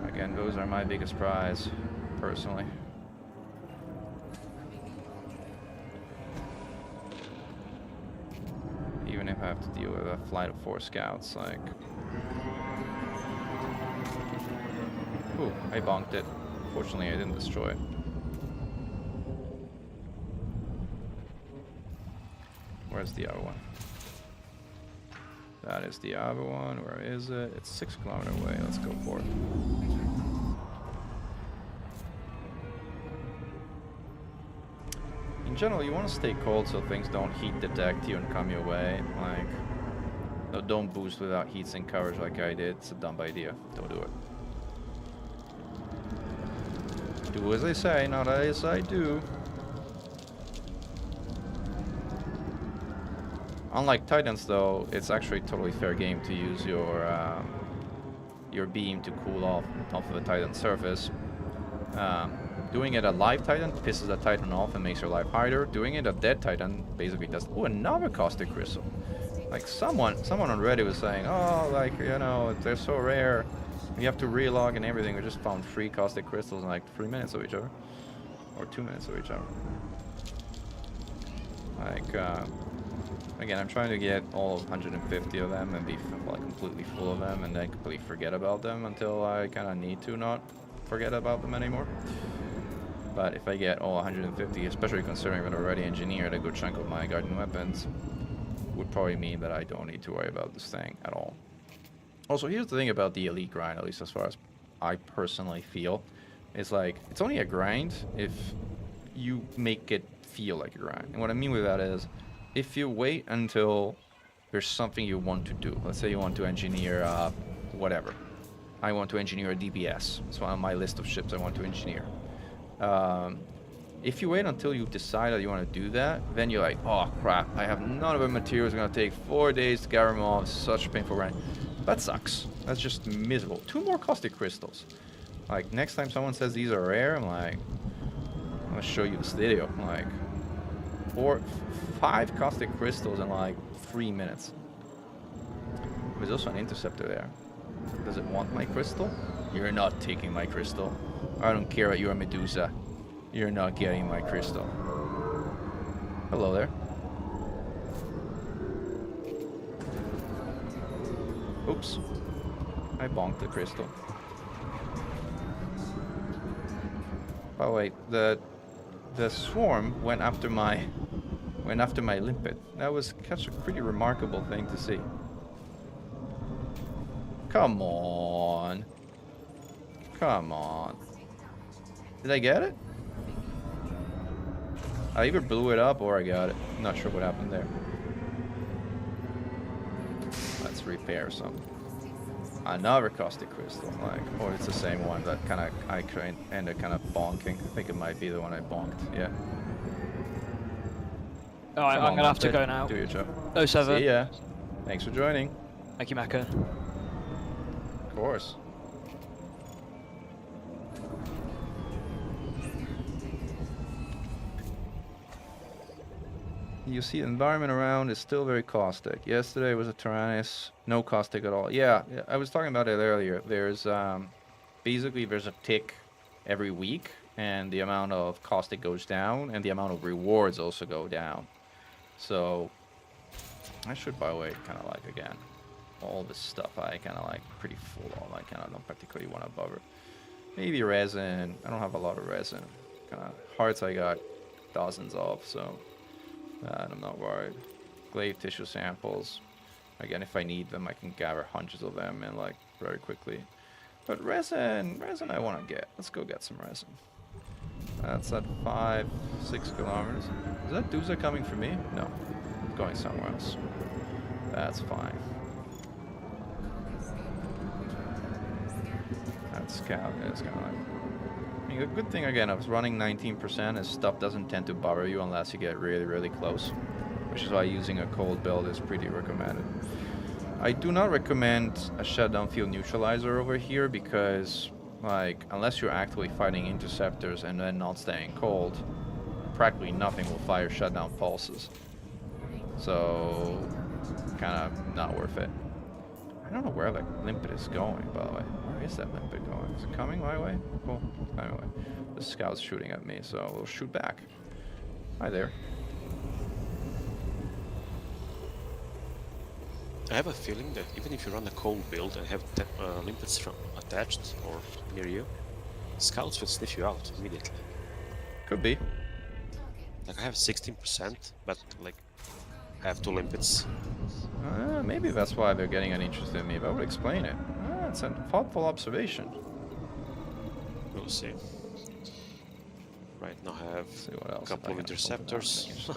Again, those are my biggest prize, personally. Even if I have to deal with a flight of 4 scouts, like... Ooh, I bonked it. Fortunately, I didn't destroy it. Where's the other one? That is the other one. Where is it? It's 6 kilometers away. Let's go for it. In general, you want to stay cold so things don't heat detect you and come your way. Like, no, don't boost without heat sink coverage like I did. It's a dumb idea. Don't do it. Do as I say, not as I do. Unlike Titans, though, it's actually totally fair game to use your beam to cool off of the Titan surface. Doing it a live Titan pisses the Titan off and makes your life harder. Doing it a dead Titan basically does. Oh, another caustic crystal. Like someone on Reddit was saying, oh, like, you know, they're so rare. You have to relog and everything. We just found 3 caustic crystals in like 3 minutes of each other, or 2 minutes of each other. Like, again, I'm trying to get all of 150 of them and be like completely full of them, and then completely forget about them until I kind of need to not forget about them anymore. But if I get all 150, especially considering that I already engineered a good chunk of my garden weapons, would probably mean that I don't need to worry about this thing at all. Also, here's the thing about the elite grind, at least as far as I personally feel, is like, it's only a grind if you make it feel like a grind. And what I mean with that is, if you wait until there's something you want to do, let's say you want to engineer whatever. I want to engineer a DBS. It's on my list of ships I want to engineer. If you wait until you decide that you want to do that, then you're like, oh crap, I have none of the materials. It's going to take 4 days to gather them all. It's such a painful grind. That sucks. That's just miserable. 2 more caustic crystals. Like, next time someone says these are rare, I'm like, I'm going to show you this video. I'm like, 5 caustic crystals in like 3 minutes. There's also an interceptor there. Does it want my crystal? You're not taking my crystal. I don't care that you're a Medusa. You're not getting my crystal. Hello there. Oops. I bonked the crystal. By the way, the swarm went after my limpet. That was such a pretty remarkable thing to see. Come on. Come on. Did I get it? I either blew it up or I got it. I'm not sure what happened there. Let's repair some. Another caustic crystal, like, or it's the same one that I ended kind of bonking. I think it might be the one I bonked. Yeah. Oh, I'm gonna have to go now. Do your job. 07. See ya. Thanks for joining. Thank you, Mecca. Of course. you see the environment around is still very caustic. Yesterday was a Tyrannus, no caustic at all. Yeah, I was talking about it earlier. There's basically there's a tick every week, and the amount of caustic goes down, and the amount of rewards also go down. So I should, by the way, kind of like again, all this stuff I kind of like pretty full on. I kind of don't particularly want to bother. Maybe resin. I don't have a lot of resin. Kind of hearts I got dozens of, so I'm not worried. Glaive tissue samples. Again, if I need them, I can gather hundreds of them and like very quickly. But resin I want to get. Let's go get some resin. That's at 5-6 kilometers. Is that Duza coming for me? No, it's going somewhere else. That's fine. That scout is kind of like. I mean, the good thing again of running 19% is stuff doesn't tend to bother you unless you get really, really close, which is why using a cold build is pretty recommended. I do not recommend a shutdown field neutralizer over here because, like, unless you're actively fighting interceptors and then not staying cold, practically nothing will fire shutdown pulses. So, kind of not worth it. I don't know where that limpet is going, by the way. Where is that limpet going? Is it coming my way? Cool. Anyway, the scout's shooting at me, so we'll shoot back. Hi there. I have a feeling that even if you run a cold build and have limpets attached or near you, scouts will sniff you out immediately. Could be. Like I have 16%, but like I have 2 limpets. Maybe that's why they're getting uninterested in me. That would explain it. It's a thoughtful observation. We'll see. Right now I have a couple of I interceptors.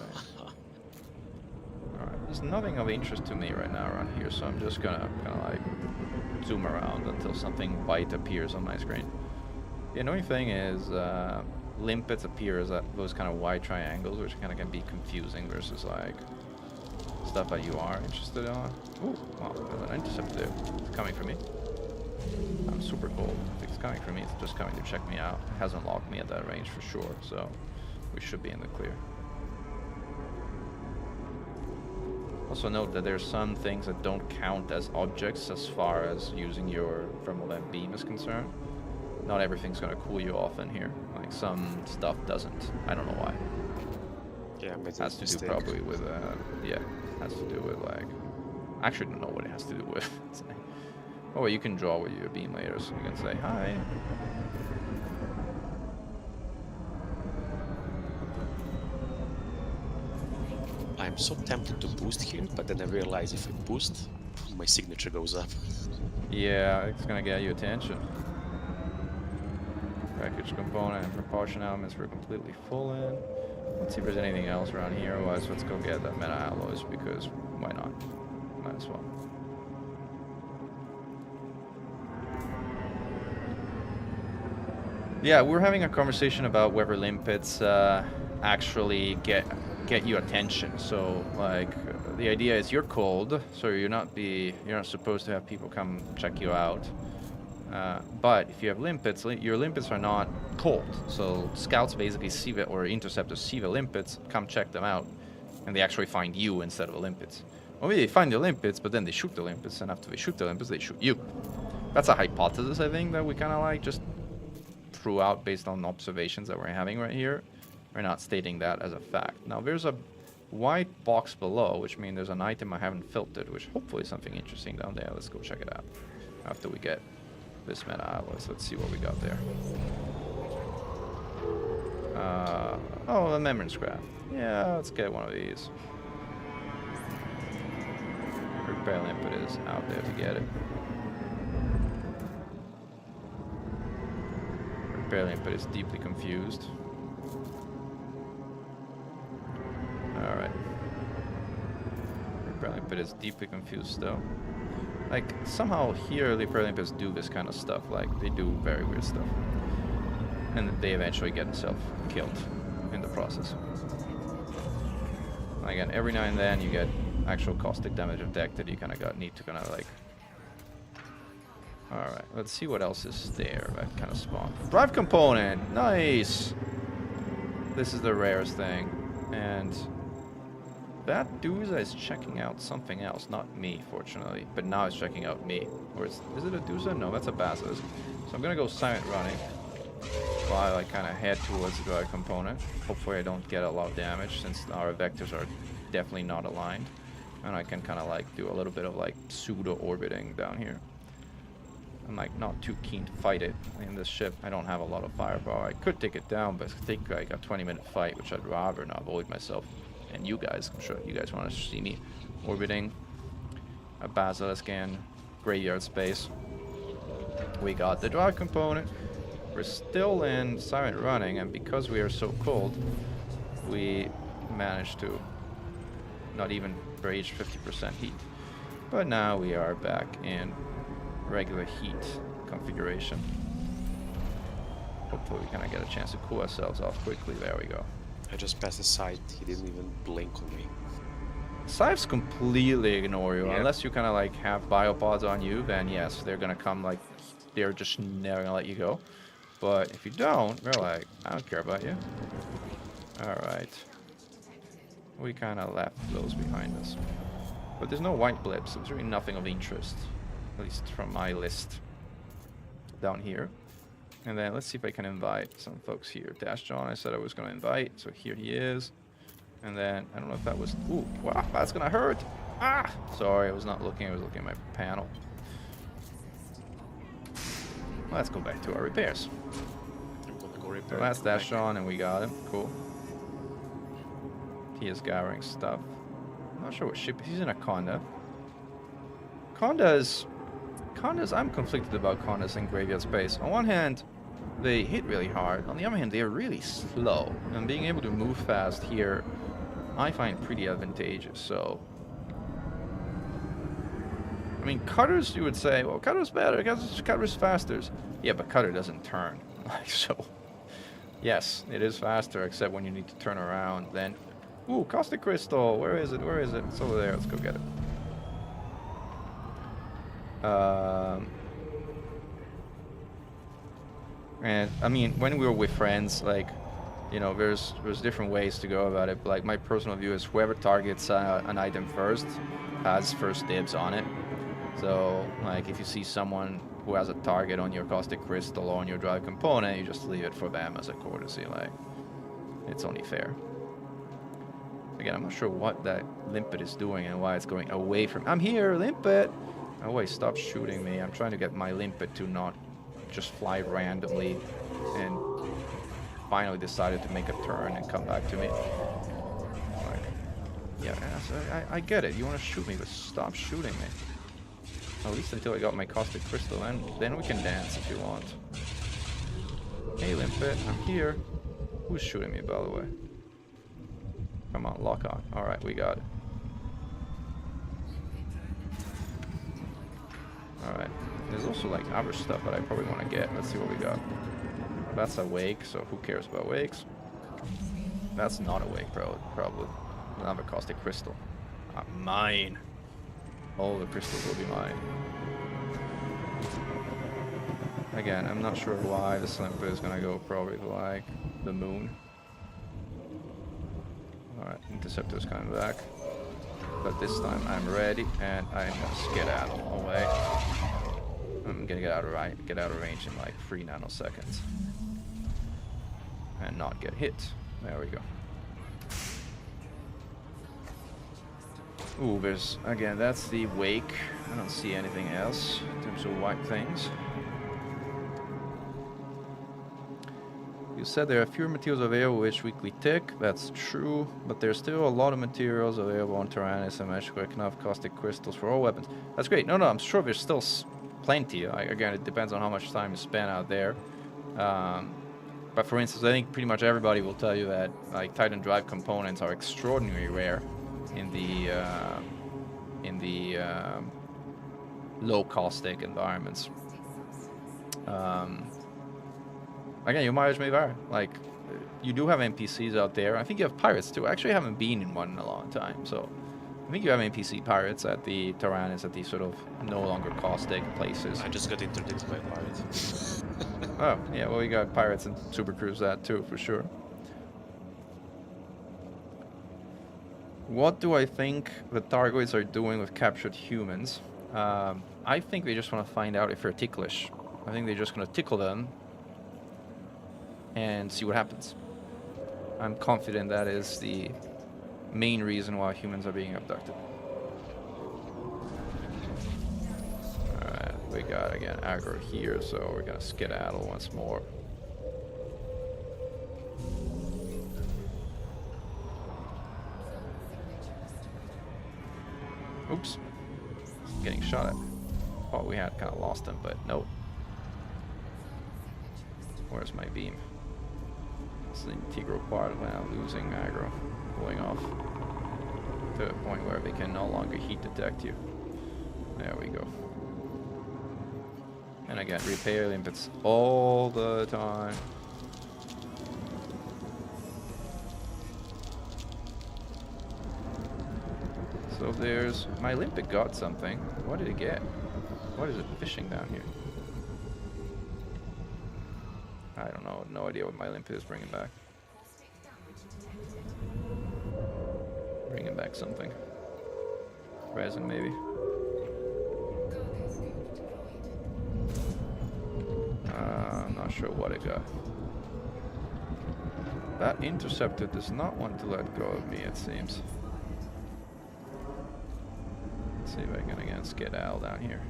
Alright, there's nothing of interest to me right now around here, so I'm just gonna kind of like zoom around until something white appears on my screen. The annoying thing is limpets appear as those kind of white triangles, which kind of can be confusing versus like stuff that you are interested in. Ooh, wow, there's an interceptor there. It's coming for me. I'm super cold. If it's coming for me, it's just coming to check me out. It hasn't locked me at that range for sure, so we should be in the clear. Also note that there's some things that don't count as objects as far as using your thermal vent beam is concerned. Not everything's gonna cool you off in here. Like some stuff doesn't. I don't know why. Yeah, I made a Has to mistake. do probably with yeah, has to do with like. I actually don't know what it has to do with. Oh, well, you can draw with your beam later, so you can say hi. I'm so tempted to boost here, but then I realize if I boost, my signature goes up. Yeah, it's gonna get you attention. Package component and propulsion elements were completely full in. Let's see if there's anything else around here. Otherwise, let's go get that meta alloys because why not? Might as well. Yeah, we're having a conversation about whether limpets actually get you attention. So like the idea is you're cold, so you're not supposed to have people come check you out. But if you have limpets, your limpets are not cold. So scouts basically see the, or interceptors see the limpets, come check them out, and they actually find you instead of the limpets. Or maybe they find the limpets, but then they shoot the limpets, and after they shoot the limpets, they shoot you. That's a hypothesis, I think, that we kind of like just threw out based on observations that we're having right here. We're not stating that as a fact. Now there's a white box below, which means there's an item I haven't filtered, which hopefully is something interesting down there. Let's go check it out after we get this meta alloys. Let's see what we got there. Oh, a membrane scrap. Yeah, let's get one of these. Repair limpet is out there to get it. Repair limpet is deeply confused. Alright. Repair limpet is deeply confused still. Like, somehow here, repair limpets do this kind of stuff. Like, they do very weird stuff. And they eventually get themselves killed in the process. Again, every now and then you get actual caustic damage of deck that you kind of need to kind of like. Alright, let's see what else is there that kind of spawned. Drive component! Nice! This is the rarest thing. And that Dusa is checking out something else, not me, fortunately. But now it's checking out me. Or is it a Dusa? No, that's a Basilisk. So I'm gonna go silent running while I kind of head towards the drive component. Hopefully I don't get a lot of damage since our vectors are definitely not aligned. And I can kind of like do a little bit of like pseudo orbiting down here. I'm like not too keen to fight it in this ship. I don't have a lot of firepower. I could take it down, but I think like a 20-minute fight, which I'd rather not avoid myself. And you guys, I'm sure you guys want to see me orbiting a Basilisk in graveyard space. We got the drive component. We're still in silent running, and because we are so cold, we managed to not even breach 50% heat. But now we are back in regular heat configuration. Hopefully we kind of get a chance to cool ourselves off quickly. There we go. I just passed the site. He didn't even blink on me. Scythes completely ignore you. Yep. Unless you kind of like have biopods on you, then yes, they're gonna come like, they're just never gonna let you go. But if you don't, they're like, I don't care about you. Alright. We kind of left those behind us. But there's no white blips, so there's really nothing of interest. At least from my list. Down here. And then let's see if I can invite some folks here. Dash John, I said I was going to invite, so here he is. And then, I don't know if that was... Ooh, wow, that's going to hurt! Ah! Sorry, I was not looking, I was looking at my panel. Let's go back to our repairs. I'm gonna go repair. So that's and come Dash back. John, and we got him. Cool. He is gathering stuff. I'm not sure what ship. He's in a Conda. Condas, I'm conflicted about Condas in graveyard space. On one hand, they hit really hard. On the other hand, they are really slow. And being able to move fast here, I find pretty advantageous. So, I mean, Cutters, you would say, well, Cutter's better, Cutter's faster. Yeah, but Cutter doesn't turn. Like, so, yes, it is faster, except when you need to turn around. Then, ooh, Caustic Crystal, where is it? Where is it? It's over there. Let's go get it. And I mean, when we were with friends, like, you know, there's different ways to go about it. But like, my personal view is whoever targets an item first has first dibs on it. So like, if you see someone who has a target on your Caustic Crystal or on your drive component, you just leave it for them as a courtesy. Like, it's only fair. Again, I'm not sure what that Limpet is doing and why it's going away from... I'm here, Limpet! Oh wait, stop shooting me. I'm trying to get my Limpet to not just fly randomly, and finally decided to make a turn and come back to me. Like, yeah, I get it. You want to shoot me, but stop shooting me. At least until I got my Caustic Crystal, and then we can dance if you want. Hey Limpet, I'm here. Who's shooting me, by the way? Come on, lock on. Alright, we got it. Alright. There's also like other stuff that I probably want to get. Let's see what we got. That's a wake, so who cares about wakes? That's not a wake, probably. Another Caustic Crystal. Mine. All the crystals will be mine. Again, I'm not sure why the Slimper is gonna go probably like the moon. Alright, Interceptor's coming back. But this time I'm ready and I'm gonna skedaddle away. I'm gonna get out of range in like 3 nanoseconds. And not get hit. There we go. Ooh, there's, again, that's the wake. I don't see anything else in terms of white things. You said there are fewer materials available with each weekly tick. That's true, but there's still a lot of materials available on Tyrannus and Magic enough Caustic Crystals for all weapons. That's great. No, I'm sure there's still plenty. Again, it depends on how much time you spend out there. But for instance, I think pretty much everybody will tell you that like Titan Drive components are extraordinarily rare in the low caustic environments. Again, your mileage may vary. Like, you do have NPCs out there. I think you have pirates too. I actually haven't been in one in a long time, so I think you have NPC pirates at the Tyrannus, at these sort of no longer caustic places. I just got interdicted by a pirate. Oh, yeah, well, you got pirates and Super Cruise that too, for sure. What do I think the Targoids are doing with captured humans? I think they just want to find out if they're ticklish. I think they're just going to tickle them and see what happens. I'm confident that is the main reason why humans are being abducted. Alright, we got again aggro here, so we're gonna skedaddle once more. Oops. Getting shot at. Thought we had kind of lost him, but nope. Where's my beam? It's the integral part of now losing aggro, pulling off to a point where they can no longer heat detect you. There we go. And again, repair limpets all the time. So there's my limpet got something. What did it get? What is it fishing down here? I don't know. No idea what my limpet is bringing back. Bringing back something. Resin, maybe. I'm not sure what it got. That interceptor does not want to let go of me, it seems. Let's see if I can again skedaddle down here.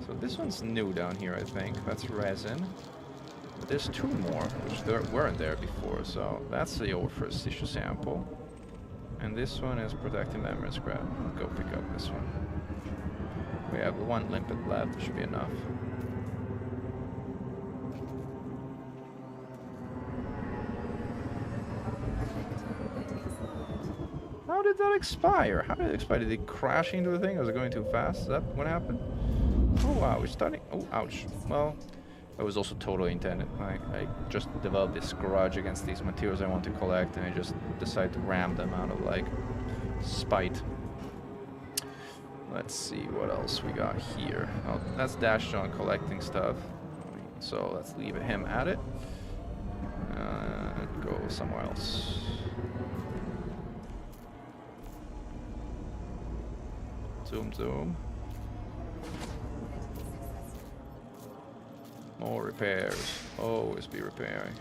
So this one's new down here, I think. That's resin. But there's two more, which weren't there before. So that's the old first tissue sample. And this one is protecting memory scrap. Go pick up this one. We have one limpet left, should be enough. How did that expire? How did it expire? Did it crash into the thing? Was it going too fast? Is that what happened? Oh wow, we're starting. Oh, ouch. Well, it was also totally intended. I just developed this grudge against these materials I want to collect, and I just decided to ram them out of like spite. Let's see what else we got here. Oh, that's Dash John collecting stuff. So let's leave him at it. Go somewhere else. Zoom, zoom. More repairs. Always be repairing.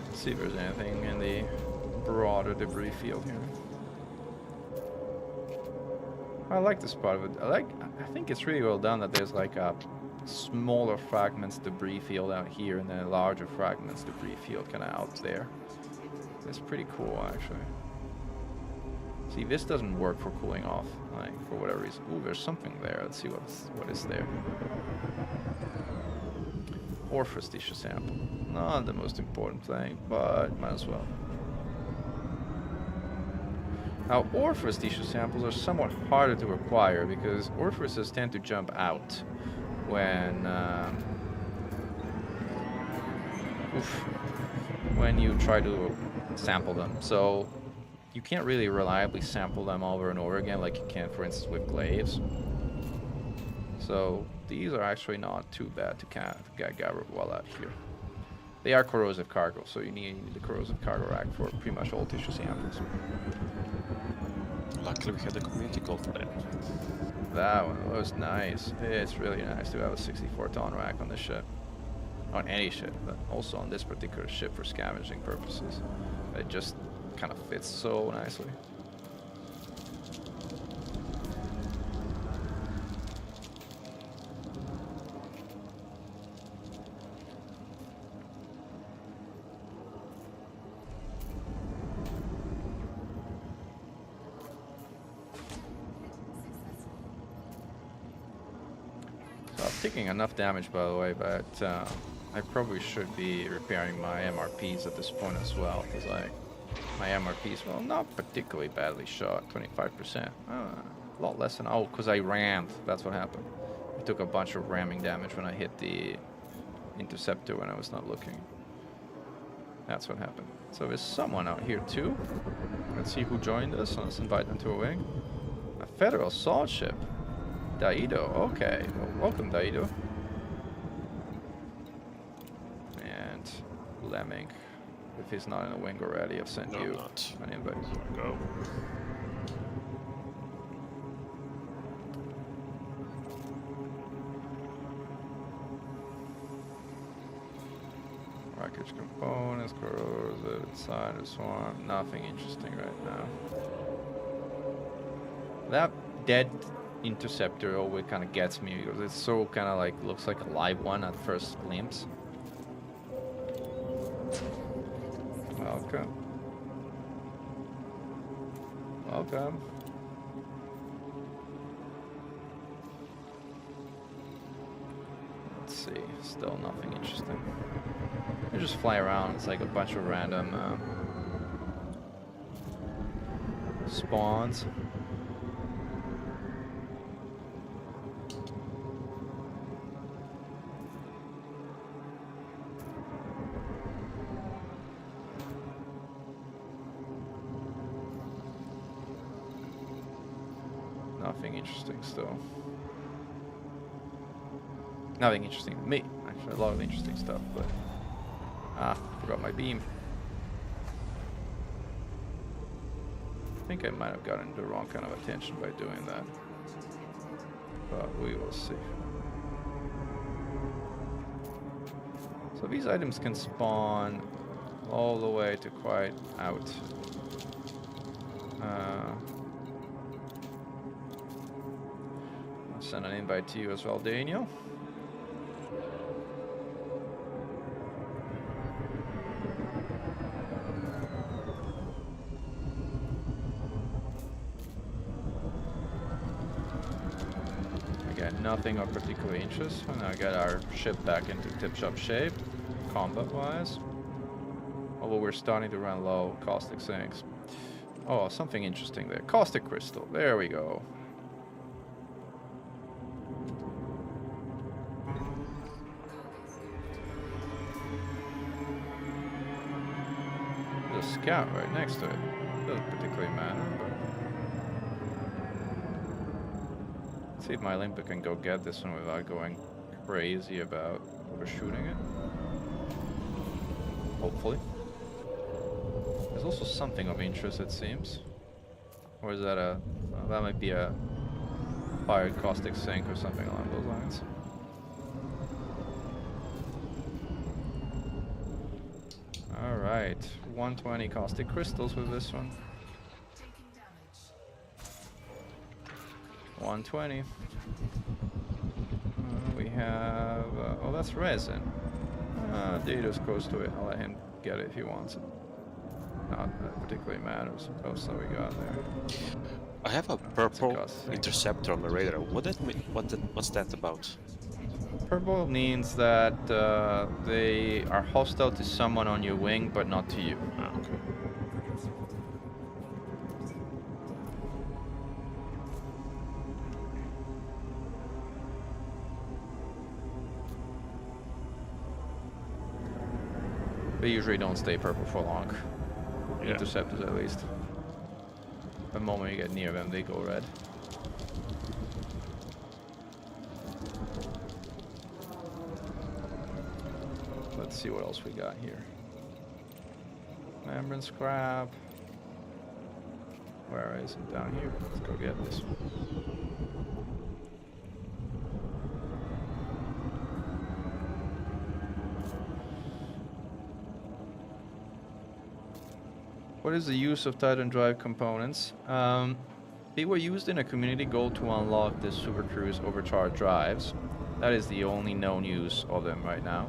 Let's see if there's anything in the broader debris field here. I like this part of it. I think it's really well done that there's like a smaller fragments debris field out here and then a larger fragments debris field kind of out there. It's pretty cool actually. See, this doesn't work for cooling off, like for whatever reason. Ooh, there's something there. Let's see what is there. Orphous tissue sample. Not the most important thing, but might as well. Now, Orphous tissue samples are somewhat harder to acquire because Orphouses tend to jump out when you try to sample them. So you can't really reliably sample them over and over again like you can, for instance, with glaives. So these are actually not too bad to gather well out here. They are corrosive cargo, so you need the corrosive cargo rack for pretty much all tissue samples. Luckily we had a community call for that. That one was nice. It's really nice to have a 64-ton rack on this ship. On any ship, but also on this particular ship for scavenging purposes. It just kind of fits so nicely. So I'm taking enough damage, by the way, but I probably should be repairing my MRPs at this point as well, because my MRPs, well, not particularly badly shot, 25%. A lot less than, oh, because I rammed, that's what happened. I took a bunch of ramming damage when I hit the interceptor when I was not looking. That's what happened. So there's someone out here too. Let's see who joined us. Let's invite them to a wing. A federal assault ship. Daido, okay. Well, welcome, Daido. Lemming. If he's not in the wing already, I've sent No, you not. an invite. Go. Wreckage components, corrosive inside the swarm. Nothing interesting right now. That dead interceptor always kind of gets me because it's so kind of like looks like a live one at first glimpse. Welcome. Welcome. Let's see. Still nothing interesting. They just fly around. It's like a bunch of random spawns. Nothing interesting still. Nothing interesting to me. Actually, a lot of interesting stuff, but forgot my beam. I think I might have gotten the wrong kind of attention by doing that, but we will see. So these items can spawn all the way to quite out. I'll send an invite to you as well, Daniel. Again, nothing of particular interest. And I get our ship back into tip-top shape, combat-wise. Although we're starting to run low caustic sinks. Oh, something interesting there. Caustic crystal. There we go. There's a scout right next to it. Doesn't particularly matter, but... Let's see if my Olympic can go get this one without going crazy about overshooting it. Hopefully. There's also something of interest, it seems. Or is that a... that might be a fired caustic sink or something along those lines. Alright, 120 caustic crystals with this one. 120. We have... oh, that's resin. Data's close to it. I'll let him get it if he wants it. Not that particularly matters. Oh, so we got there. I have a purple interceptor on my radar. What that mean? What's that about? Purple means that they are hostile to someone on your wing, but not to you. Ah, okay. They usually don't stay purple for long. Yeah. Interceptors, at least. The moment you get near them, they go red. Let's see what else we got here. Membrane scrap. Where is it? Down here. Let's go get this one. What is the use of Titan Drive components? They were used in a community goal to unlock the Super Cruise overcharged drives. That is the only known use of them right now.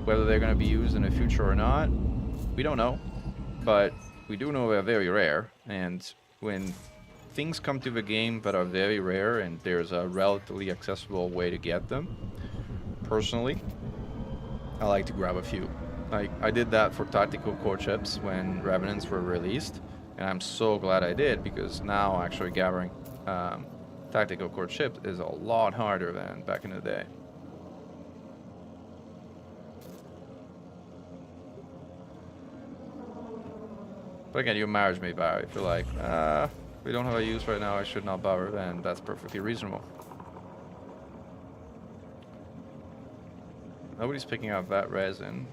Whether they're going to be used in the future or not, we don't know. But we do know they're very rare. And when things come to the game that are very rare and there's a relatively accessible way to get them, personally, I like to grab a few. Like, I did that for tactical core chips when Revenants were released, and I'm so glad I did, because now actually gathering tactical core chips is a lot harder than back in the day. But again, your marriage may vary. If you're like, we don't have a use right now, I should not bother, then that's perfectly reasonable. Nobody's picking up that resin.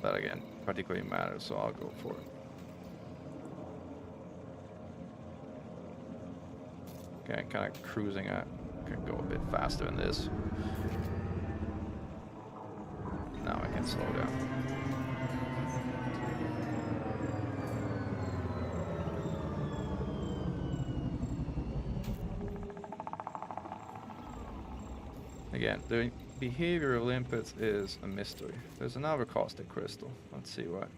that again particularly matters, so I'll go for it. Okay, kind of cruising at. Can go a bit faster than this. Now I can slow down. Again, the behavior of limpets is a mystery. There's another caustic crystal. Let's see what.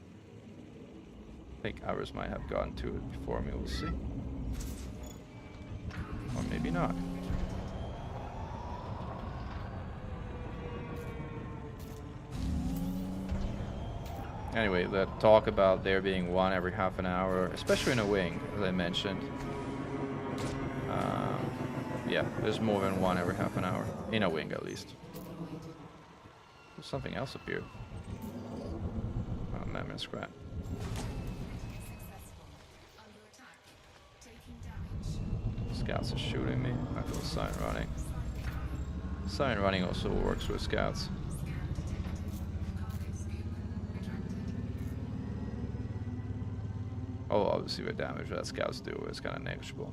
I think others might have gotten to it before me. We'll see. Or maybe not. Anyway, the talk about there being one every half an hour, especially in a wing, as I mentioned. Yeah, there's more than one every half an hour. In a wing, at least. There's something else appeared. Oh, mammoth scrap. Scouts are shooting me. I feel sign running. Sign running also works with scouts. Oh, obviously the damage that scouts do is kind of negligible.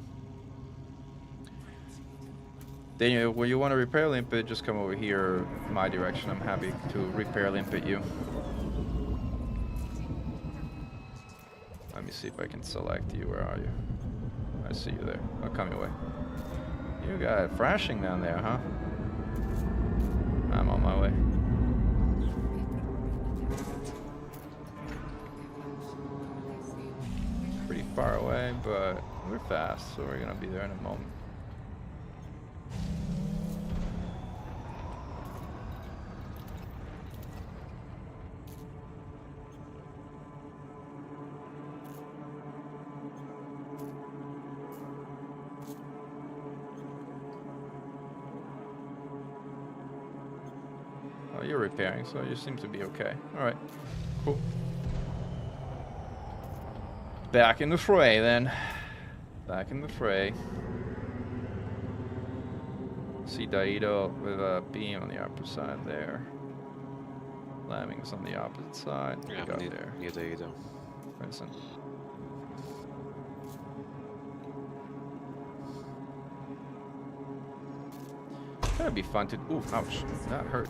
Then when you want to repair limpet, just come over here my direction. I'm happy to repair limpet you. Let me see if I can select you. Where are you? I see you there. I'll come your way. You got it thrashing down there, huh? I'm on my way. Pretty far away, but we're fast, so we're gonna be there in a moment. Oh, you're repairing, so you seem to be okay. Alright, cool. Back in the fray, then. Back in the fray. See Daido with a beam on the upper side there. Lemmings on the opposite side. Yeah, Yeah, got near, there. near the Edo. Present. That'd be fun to. Ooh, ouch! That hurt.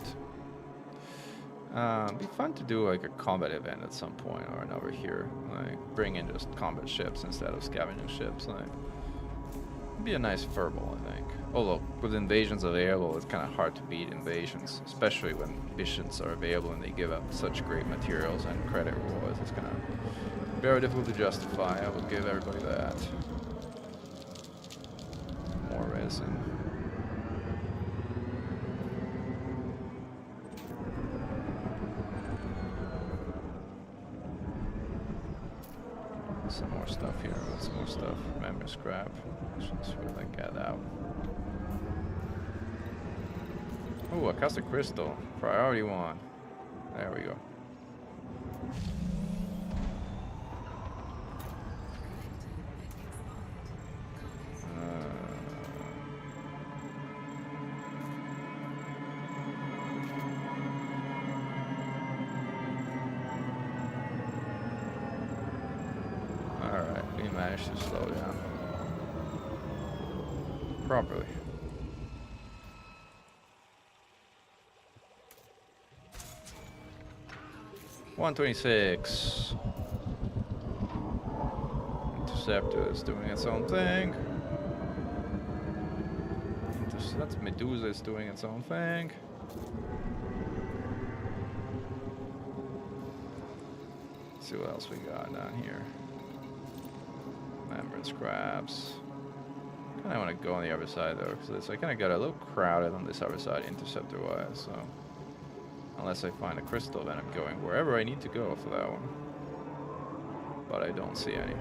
Be fun to do like a combat event at some point or another here. Like bring in just combat ships instead of scavenging ships. Like it'd be a nice furball, I think. Although with invasions available, it's kind of hard to beat invasions, especially when missions are available and they give up such great materials and credit rewards. It's kind of very difficult to justify. I would give everybody that. More resin. Some more stuff here. What's some more stuff? Memory scrap. Just feel like get out. Oh, a caustic crystal. Priority 1. There we go. Alright, we managed to slow down properly. $126. Interceptor is doing its own thing. That's Medusa is doing its own thing. Let's see what else we got down here. Membrane scraps. Kind of want to go on the other side though, because I kind of got a little crowded on this other side interceptor wise. So unless I find a crystal, then I'm going wherever I need to go for that one. But I don't see any.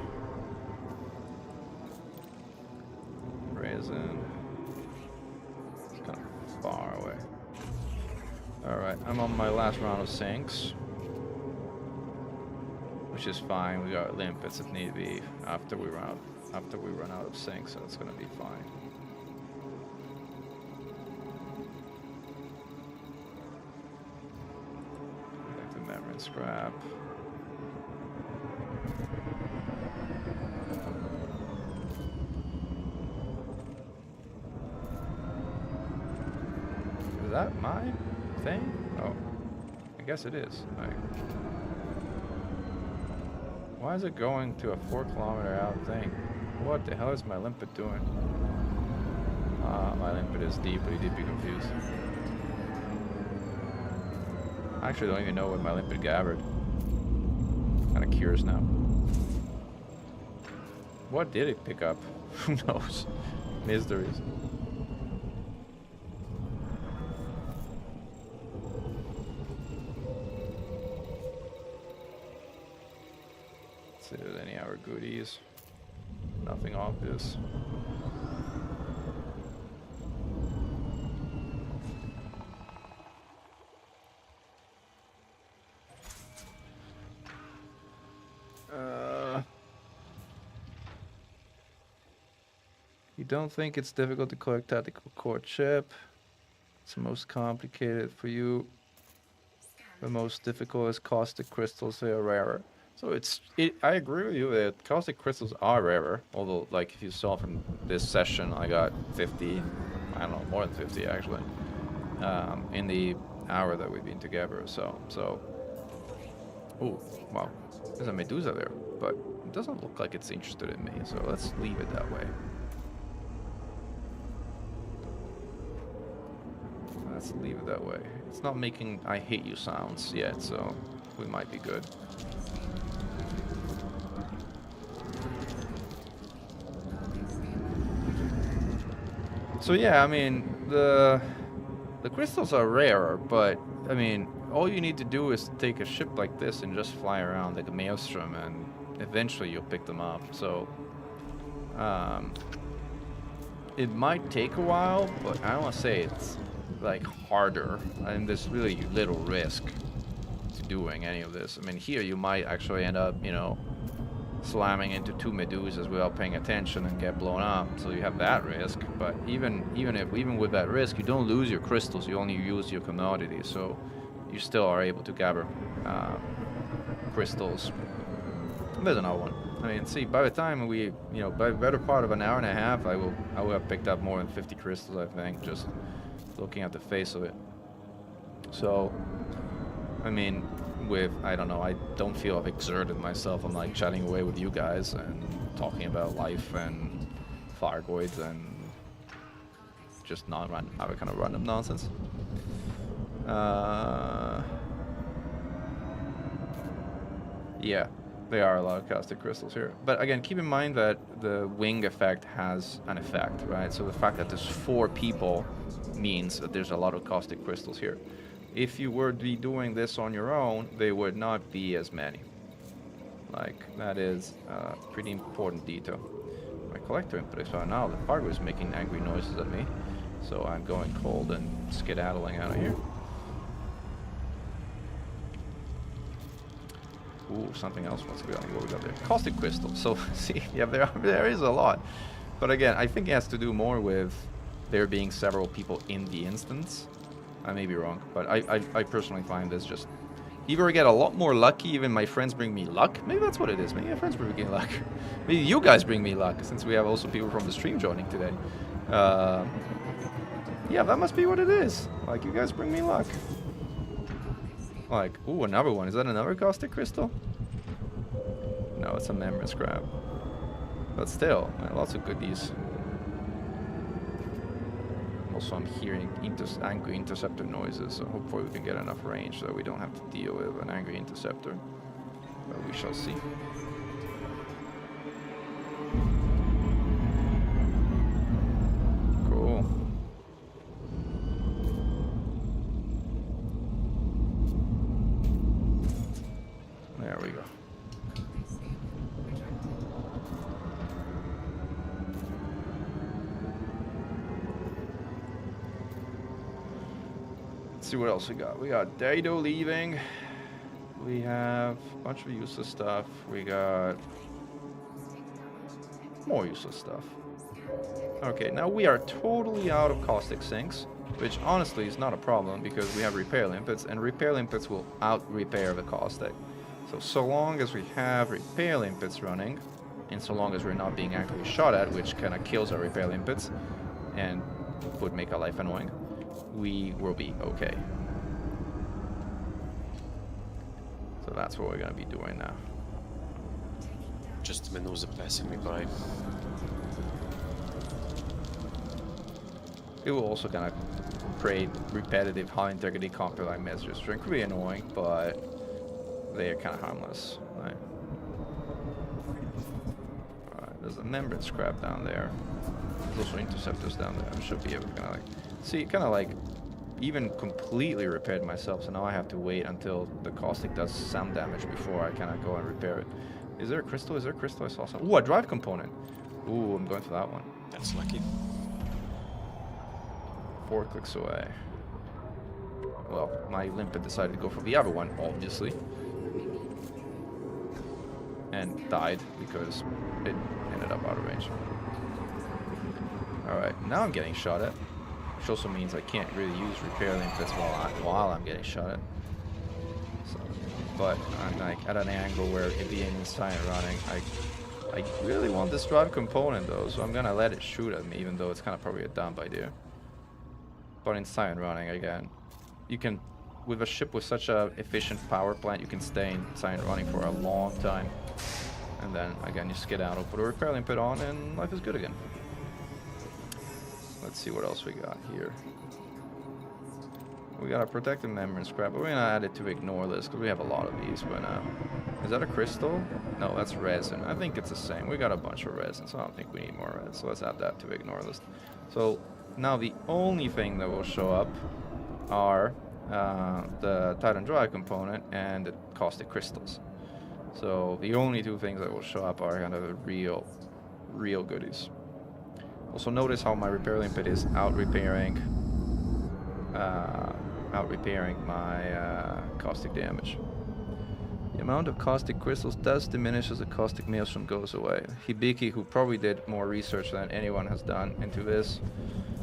Resin. It's kind of far away. Alright, I'm on my last round of sinks. Which is fine. We got limpets if need be after we run out of sinks, so it's gonna be fine. Back to memory scrap. Is that my thing? Oh, I guess it is. Why is it going to a 4 kilometer out thing? What the hell is my limpet doing? My limpet is deeply confused. I actually don't even know what my limpet gabbered. Kind of curious now. What did it pick up? Who knows? Mysteries. Let's see if there's any other goodies. Nothing obvious. You don't think it's difficult to collect tactical core chip? It's the most complicated for you. The most difficult is caustic crystals. They are rarer. So I agree with you that caustic crystals are rarer. Although, like if you saw from this session, I got 50. I don't know, more than 50 actually. In the hour that we've been together. So. Oh, wow. There's a Medusa there, but it doesn't look like it's interested in me. So let's leave it that way. Let's leave it that way. It's not making I hate you sounds yet, so we might be good. So yeah, I mean, the crystals are rarer, but I mean, all you need to do is take a ship like this and just fly around like a maelstrom, and eventually you'll pick them up. So it might take a while, but I don't want to say it's like harder. I mean, there's really little risk to doing any of this. I mean, here you might actually end up, you know, slamming into 2 Medusas without paying attention and get blown up. So you have that risk. But even with that risk, you don't lose your crystals. You only use your commodities. So you still are able to gather crystals. There's another one. I mean, see, by the time we, you know, by the better part of an hour and a half, I will have picked up more than 50 crystals, I think, just looking at the face of it. So, I mean, I don't know, I don't feel I've exerted myself. I'm like chatting away with you guys and talking about life and Fargoids and just other kind of random nonsense. Yeah, there are a lot of caustic crystals here. But again, keep in mind that the wing effect has an effect, right? So the fact that there's 4 people means that there's a lot of caustic crystals here. If you were to be doing this on your own, they would not be as many. Like, that is a pretty important detail. My collector input is found now. The Fargo is making angry noises at me. So I'm going cold and skedaddling out of here. Ooh, something else wants to be on what we got there. Caustic crystal. So, see, yeah, there is a lot. But again, I think it has to do more with there being several people in the instance. I may be wrong, but I personally find this just... Either I get a lot more lucky, even my friends bring me luck. Maybe that's what it is. Maybe my friends bring me luck. Maybe you guys bring me luck, since we have also people from the stream joining today. Yeah, that must be what it is. Like, you guys bring me luck. Like, ooh, another one. Is that another caustic crystal? No, it's a memory scrap. But still, lots of goodies. Also, I'm hearing angry interceptor noises, so hopefully we can get enough range so that we don't have to deal with an angry interceptor. But we shall see. Cool. There we go. See what else we got. We got Dado leaving. We have a bunch of useless stuff. We got more useless stuff. Okay, now we are totally out of caustic sinks. which honestly is not a problem because we have repair limpets, and repair limpets will out-repair the caustic. So long as we have repair limpets running, and so long as we're not being actively shot at, which kind of kills our repair limpets and would make our life annoying, we will be okay. So that's what we're going to be doing now. Just maneuvers are passing me by. It will also kind of create repetitive high integrity computer-like messages, which could be annoying, but they're kind of harmless. Right? Alright, there's a membrane scrap down there. There's also interceptors down there. I should be able to kind of like see, kind of like even completely repaired myself. So now I have to wait until the caustic does some damage before I kind of go and repair it. Is there a crystal? Is there a crystal? I saw some. Ooh, a drive component. Ooh, I'm going for that one. That's lucky. 4 clicks away. Well, my limpet decided to go for the other one, obviously. And died because it ended up out of range. Alright, now I'm getting shot at. Which also means I can't really use repair limpets while I'm getting shot at. So, but I'm like at an angle where it being inside running, I really want this drive component though, so I'm gonna let it shoot at me, even though it's kind of probably a dumb idea. But in silent running, again, you can, with a ship with such a efficient power plant, you can stay in silent running for a long time. And then, again, you skedaddle, put a repair limpet on, and life is good again. Let's see what else we got here. We got a protective membrane scrap, but we're gonna add it to ignore list, because we have a lot of these by now. Is that a crystal? No, that's resin. I think it's the same. We got a bunch of resin, so I don't think we need more resin. So let's add that to ignore list. So now the only thing that will show up are the Titan drive component and the caustic crystals. So the only two things that will show up are kind of the real goodies. Also notice how my repair limpet is out repairing my caustic damage. The amount of caustic crystals does diminish as the caustic maelstrom goes away. Hibiki, who probably did more research than anyone has done into this,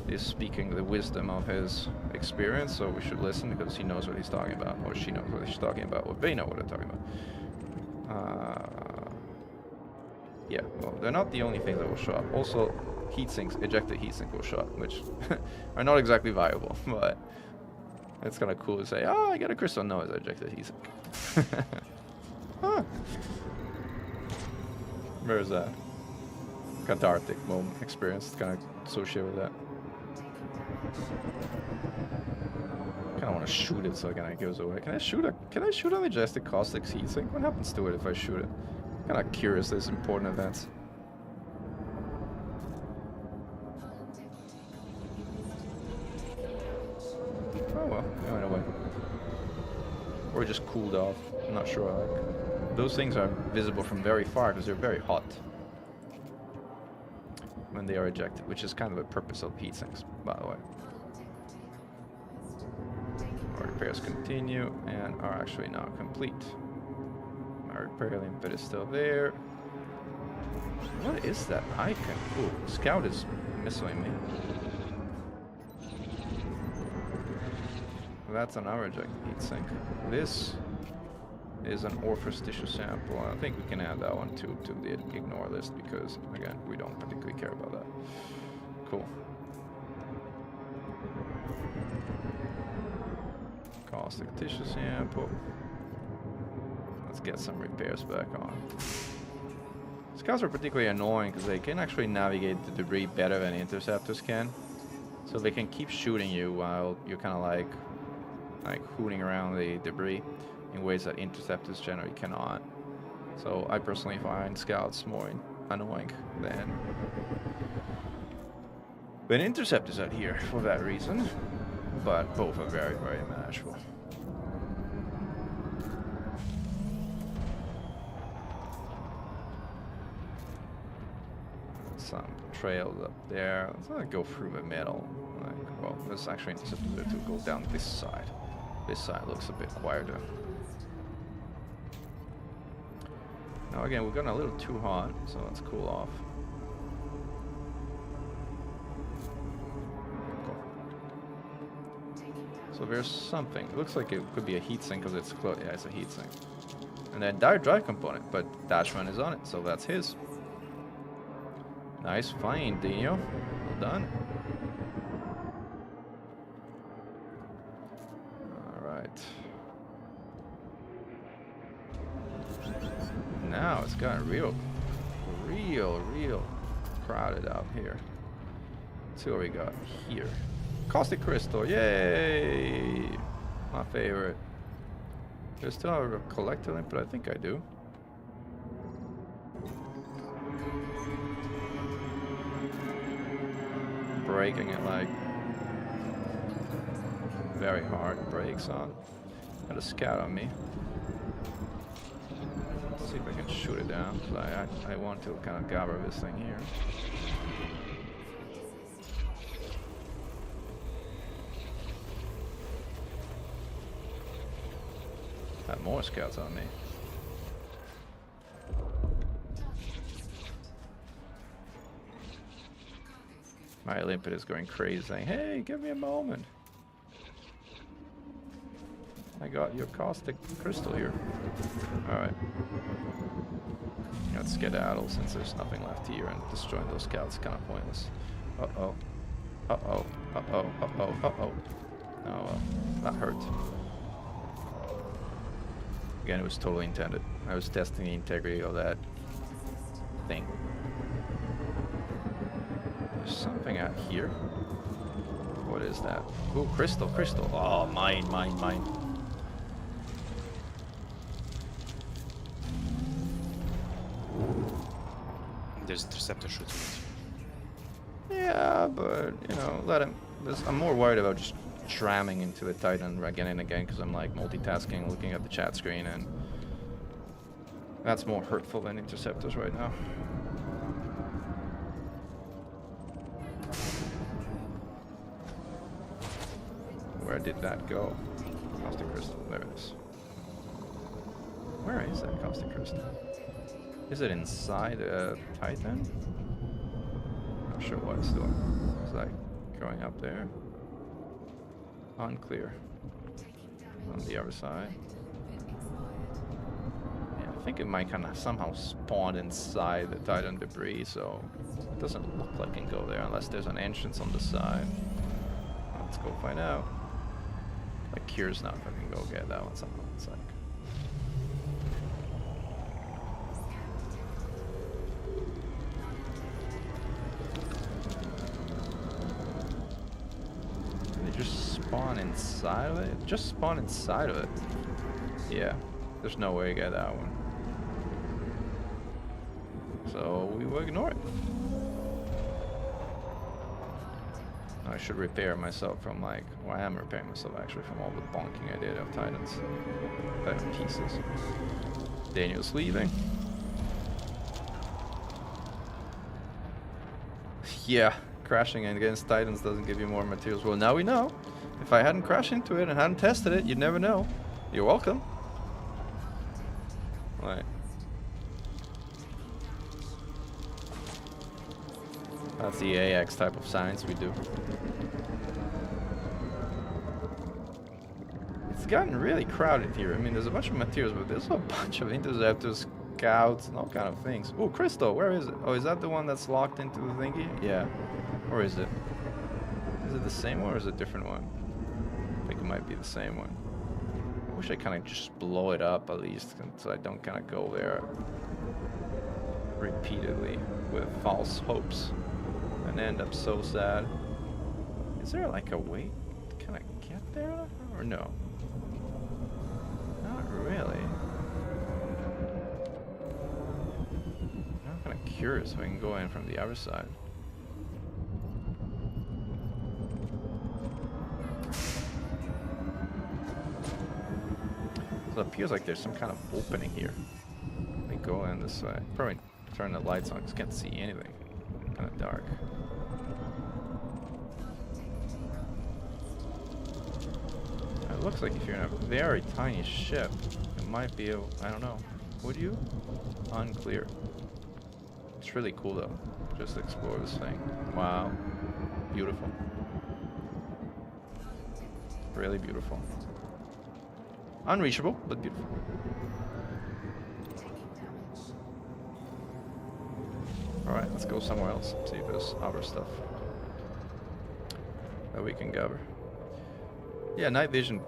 is speaking the wisdom of his experience, so we should listen because he knows what he's talking about, or she knows what he's talking about, or they know what they're talking about. Yeah, well, they're not the only things that will show up. Also, heat sinks, ejected heat sink will show up, which are not exactly viable, but it's kind of cool to say, oh, I got a crystal. No, it's ejected heat sink. Huh. Where is that? Cathartic moment experience, kind of associated with that. I kind of want to shoot it so it kind of goes away. Can I shoot a majestic caustic heat sink? What happens to it if I shoot it? I'm kind of curious. There's important events. Oh well, it went away. Or just cooled off. I'm not sure. Like, those things are visible from very far because they're very hot when they are ejected, which is kind of the purpose of heat sinks, by the way. Our repairs continue and are actually now complete. My repair limpet is still there. What is that icon? Ooh, Scout is missing me. That's an ejected heat sink. This is an Orpheus tissue sample. I think we can add that one to the ignore list because, again, we don't particularly care about that. Cool. Caustic tissue sample. Let's get some repairs back on. Scouts are particularly annoying because they can actually navigate the debris better than interceptors can. So they can keep shooting you while you're kind of like hooting around the debris in ways that interceptors generally cannot. So I personally find scouts more annoying than interceptors out here for that reason, but both are very, very manageable. Some trails up there. Let's not go through the middle. Like, well, there's actually interceptors there to go down this side. This side looks a bit quieter. Now again, we've gotten a little too hot, so let's cool off. Cool. So there's something. It looks like it could be a heatsink because it's close. Yeah, it's a heatsink. And then direct drive component, but Dashman is on it, so that's his. Nice find, Dino. Well done. Alright. Now it's gotten real crowded out here. Let's see what we got here. Caustic Crystal, yay! My favorite. Do I still have a collector limp? But I think I do. Breaking it like very hard. Brakes on. Got a scout on me. Let's see if I can shoot it down. Cause I want to kind of gather this thing here. Have more scouts on me. My limpet is going crazy, saying, "Hey, give me a moment. I got your caustic crystal here." Alright. Let's skedaddle since there's nothing left here, and destroying those scouts is kind of pointless. Uh-oh. Uh-oh. Uh-oh. Uh-oh. Uh-oh. Oh, well. That hurt. Again, it was totally intended. I was testing the integrity of that thing. There's something out here. What is that? Ooh, crystal, crystal. Oh, mine. There's interceptor shooting at you. Yeah, but, you know, let him. I'm more worried about just jamming into the Titan again and again because I'm like multitasking, looking at the chat screen, and that's more hurtful than interceptors right now. Where did that go? Caustic crystal, there it is. Where is that caustic crystal? Is it inside a Titan? Not sure what it's doing. It's like going up there. Unclear. On the other side. Yeah, I think it might kind of somehow spawn inside the Titan debris, so it doesn't look like it can go there unless there's an entrance on the side. Let's go find out. Like, curious now if I can go get that one somehow. It's like. Just spawn inside of it? Just spawn inside of it. Yeah, there's no way to get that one. So we will ignore it. I should repair myself from like, well, I am repairing myself actually from all the bonking I did of Titans. Titan pieces. Daniel's leaving. Yeah. Crashing against Titans doesn't give you more materials. Well, now we know. If I hadn't crashed into it and hadn't tested it, you'd never know. You're welcome. Right. That's the AX type of science we do. It's gotten really crowded here. I mean, there's a bunch of materials, but there's a bunch of interceptors, scouts, and all kind of things. Ooh, crystal, where is it? Oh, is that the one that's locked into the thingy? Yeah. Or is it? Is it the same one or is it a different one? I think it might be the same one. I wish I kind of just blow it up at least, so I don't kind of go there repeatedly with false hopes and end up so sad. Is there like a way to kind of get there or no? Not really. I'm kind of curious if I can go in from the other side. So it appears like there's some kind of opening here. Let me go in this way. Probably turn the lights on because I can't see anything. Kind of dark. It looks like if you're in a very tiny ship, it might be able, I don't know. Would you? Unclear. It's really cool though. Just explore this thing. Wow. Beautiful. Really beautiful. Unreachable, but beautiful. Alright, let's go somewhere else. See if there's other stuff that we can gather. Yeah, night vision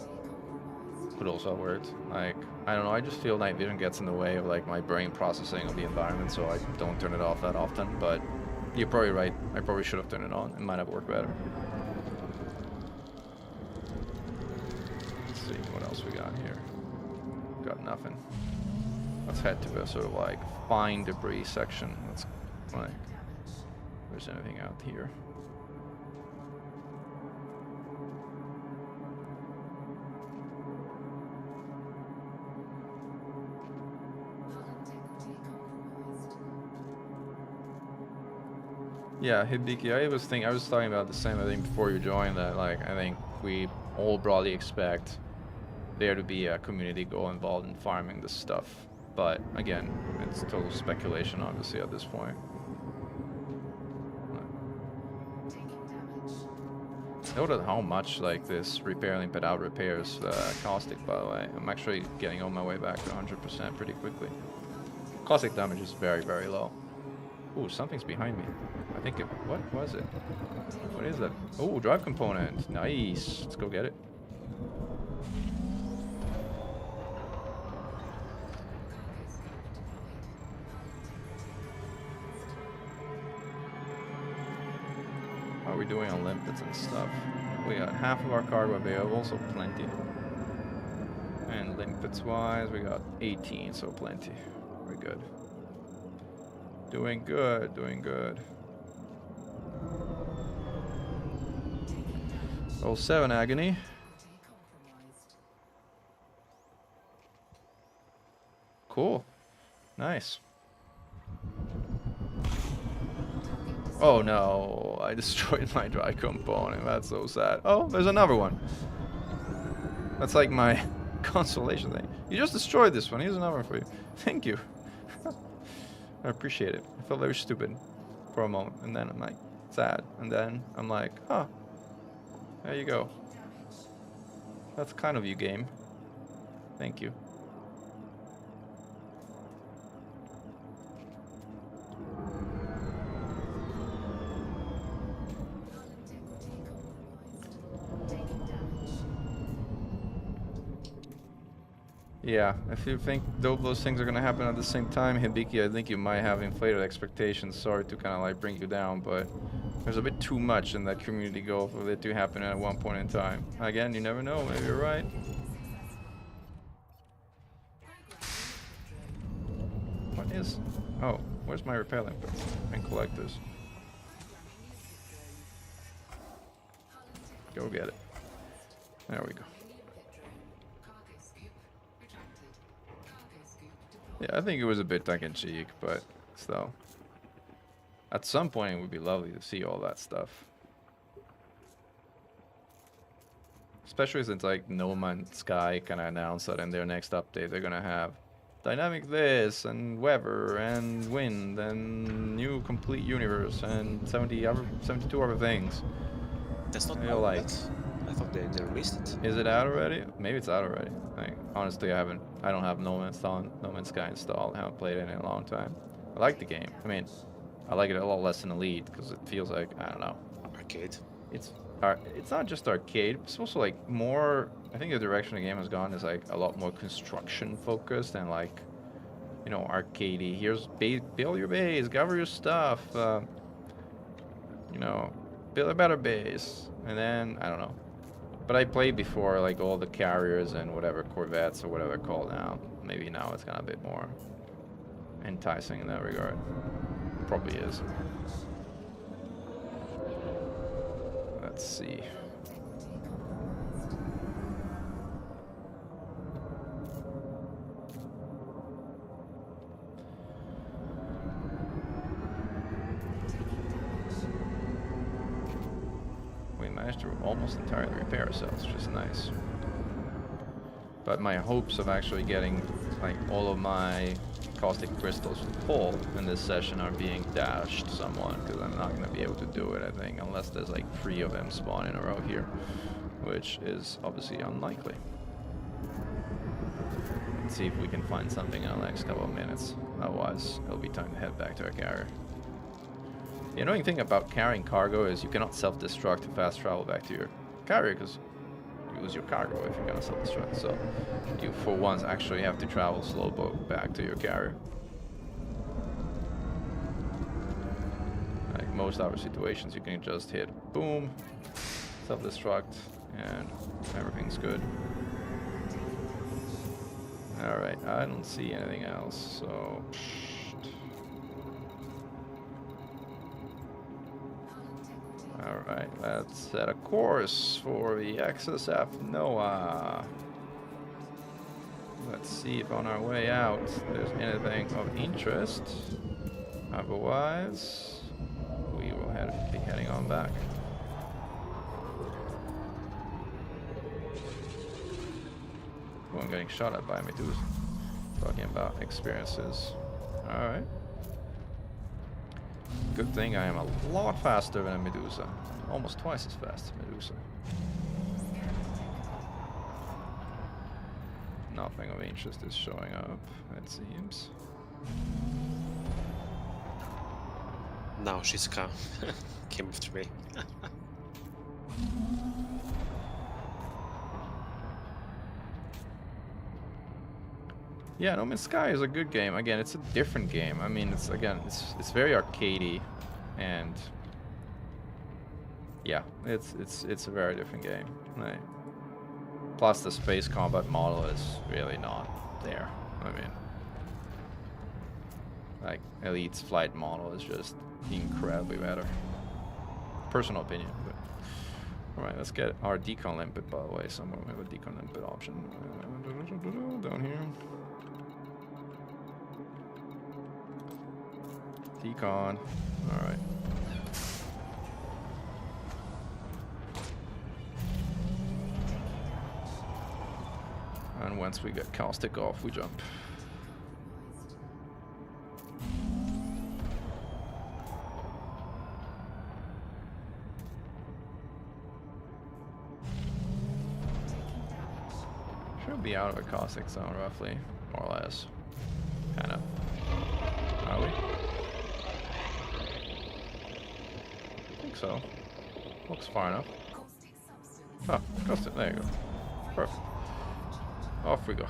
could also have worked. Like, I don't know, I just feel night vision gets in the way of like my brain processing of the environment, so I don't turn it off that often, but you're probably right. I probably should have turned it on. It might have worked better. Let's see what else we got here. Got nothing. Let's head to the sort of like fine debris section. Let's like, if there's anything out here. Yeah, Hibiki, I was talking about the same, I think, before you joined, that like I think we all broadly expect there to be a community goal involved in farming this stuff. But again, it's total speculation obviously at this point. Note how much like this repair limpet out repairs caustic, by the way. I'm actually getting on my way back to 100% pretty quickly. Caustic damage is very, very low. Ooh, something's behind me. I think it... What was it? What is that? Oh, drive component. Nice. Let's go get it. How are we doing on limpets and stuff? We got half of our cargo available, so plenty. And limpets wise, we got 18, so plenty. We're good. Doing good, doing good. Oh, 7 agony. Cool. Nice. Oh no, I destroyed my dry component. That's so sad. Oh, there's another one. That's like my consolation thing. You just destroyed this one. Here's another one for you. Thank you. I appreciate it. I felt very stupid for a moment, and then I'm like sad, and then I'm like, oh, there you go. That's kind of you, game. Thank you. Yeah, if you think those things are gonna happen at the same time, Hibiki, I think you might have inflated expectations. Sorry to kind of like bring you down, but there's a bit too much in that community goal for it to happen at one point in time. Again, you never know. Maybe you're right. What is? Oh, where's my repelling and collectors? Go get it. There we go. Yeah, I think it was a bit tongue-in-cheek, but still. At some point, it would be lovely to see all that stuff. Especially since, like, No Man's Sky kind of announced that in their next update, they're gonna have dynamic this, and weather, and wind, and new complete universe, and 72 other things. That's not all like... I thought they released it. Is it out already? Maybe it's out already. Like, honestly, I don't have No Man's Sky installed. I haven't played it in a long time. I like the game. I mean, I like it a lot less than Elite because it feels like, I don't know. Arcade. It's not just arcade. It's also like more. I think the direction the game has gone is like a lot more construction focused and like, you know, arcadey. Here's build your base, gather your stuff. You know, build a better base, and then I don't know. But I played before, like, all the carriers and whatever, corvettes or whatever they're called now. Maybe now it's kind of a bit more enticing in that regard. Probably is. Let's see. To almost entirely repair ourselves, which is nice. But my hopes of actually getting like all of my caustic crystals full in this session are being dashed somewhat because I'm not going to be able to do it, I think, unless there's like 3 of them spawn in a row here. which is obviously unlikely. Let's see if we can find something in the next couple of minutes. Otherwise, it'll be time to head back to our carrier. The annoying thing about carrying cargo is you cannot self-destruct to fast travel back to your carrier because you lose your cargo if you're gonna self-destruct. So you, for once, actually have to travel slow boat back to your carrier. Like most other situations, you can just hit boom, self-destruct, and everything's good. Alright, I don't see anything else, so... Alright, let's set a course for the XSF Noah. Let's see if on our way out there's anything of interest. Otherwise, we will be heading on back. Oh, I'm getting shot at by Medusa. Talking about experiences. Alright. Good thing I am a lot faster than Medusa. Almost twice as fast as Medusa. Nothing of interest is showing up, it seems. Now she's come. Came after me. Yeah, No Man's Sky is a good game. Again, it's a different game. I mean, it's very arcadey, and yeah, it's a very different game. Right. Plus, the space combat model is really not there. I mean, like Elite's flight model is just incredibly better. Personal opinion, but all right, let's get our decon limpet. By the way, somewhere we have a decon limpet option down here. Decon. All right. And once we get caustic off, we jump. Should be out of a caustic zone roughly, more or less. Kind of. Are we? I think so. Looks far enough. Oh, caustic. There you go. Perfect. Off we go.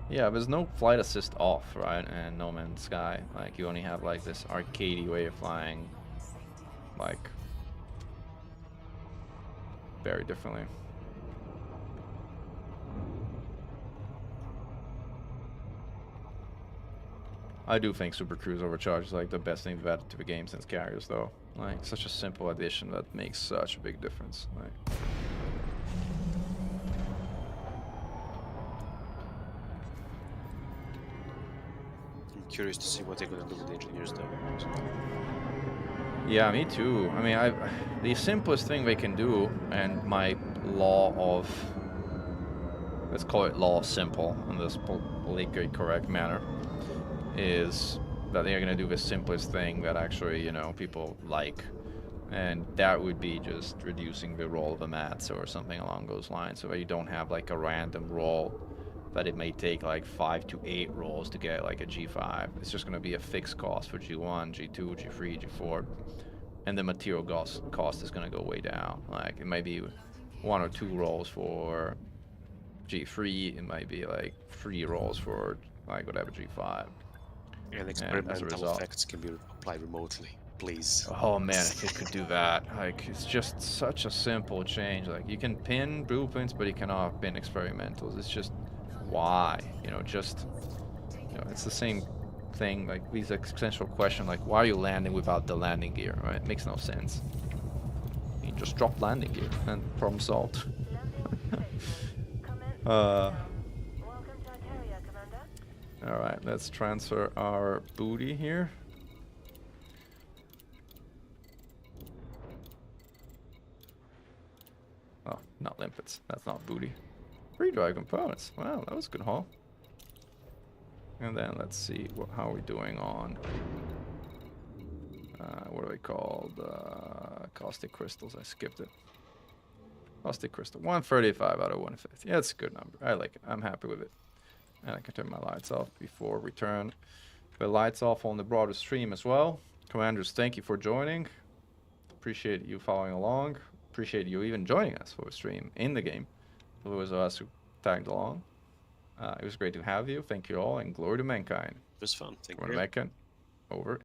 Yeah, there's no flight assist off, right? And No Man's Sky. Like, you only have like this arcadey way of flying, like, very differently. I do think Super Cruise Overcharge is like the best thing they've added to the game since Carriers, though. Like, such a simple addition that makes such a big difference. Like, I'm curious to see what they're gonna do with the engineers, though. yeah, me too. I mean, the simplest thing they can do, and my law of, let's call it law of simple in this politically correct manner, is that they're going to do the simplest thing that actually, you know, people like, and that would be just reducing the roll of the mats or something along those lines, so that you don't have like a random roll that it may take like 5 to 8 rolls to get like a G5. It's just going to be a fixed cost for G1, G2, G3, G4, and the material cost is going to go way down. Like, it might be 1 or 2 rolls for G3, it might be like 3 rolls for like whatever G5. And experimental effects can be applied remotely, please. Oh man, if it could do that. Like, it's just such a simple change. Like, you can pin blueprints, but you cannot pin experimentals. It's just, why? You know, just, you know, it's the same thing. Like, these existential question, like, why are you landing without the landing gear, right? It makes no sense. You just drop landing gear and problem solved. Alright, let's transfer our booty here. Oh, not limpets. That's not booty. Free drive components. Wow, that was a good haul. And then let's see how we're doing on what are they called? Caustic crystals. I skipped it. Caustic crystal. 135 out of 150. Yeah, it's a good number. I like it. I'm happy with it. And I can turn my lights off before we turn the lights off on the broader stream as well. Commanders, thank you for joining. Appreciate you following along. Appreciate you even joining us for a stream in the game. For those of us who tagged along. It was great to have you. Thank you all, and glory to mankind. It was fun. Thank Over to you. Meccan. Over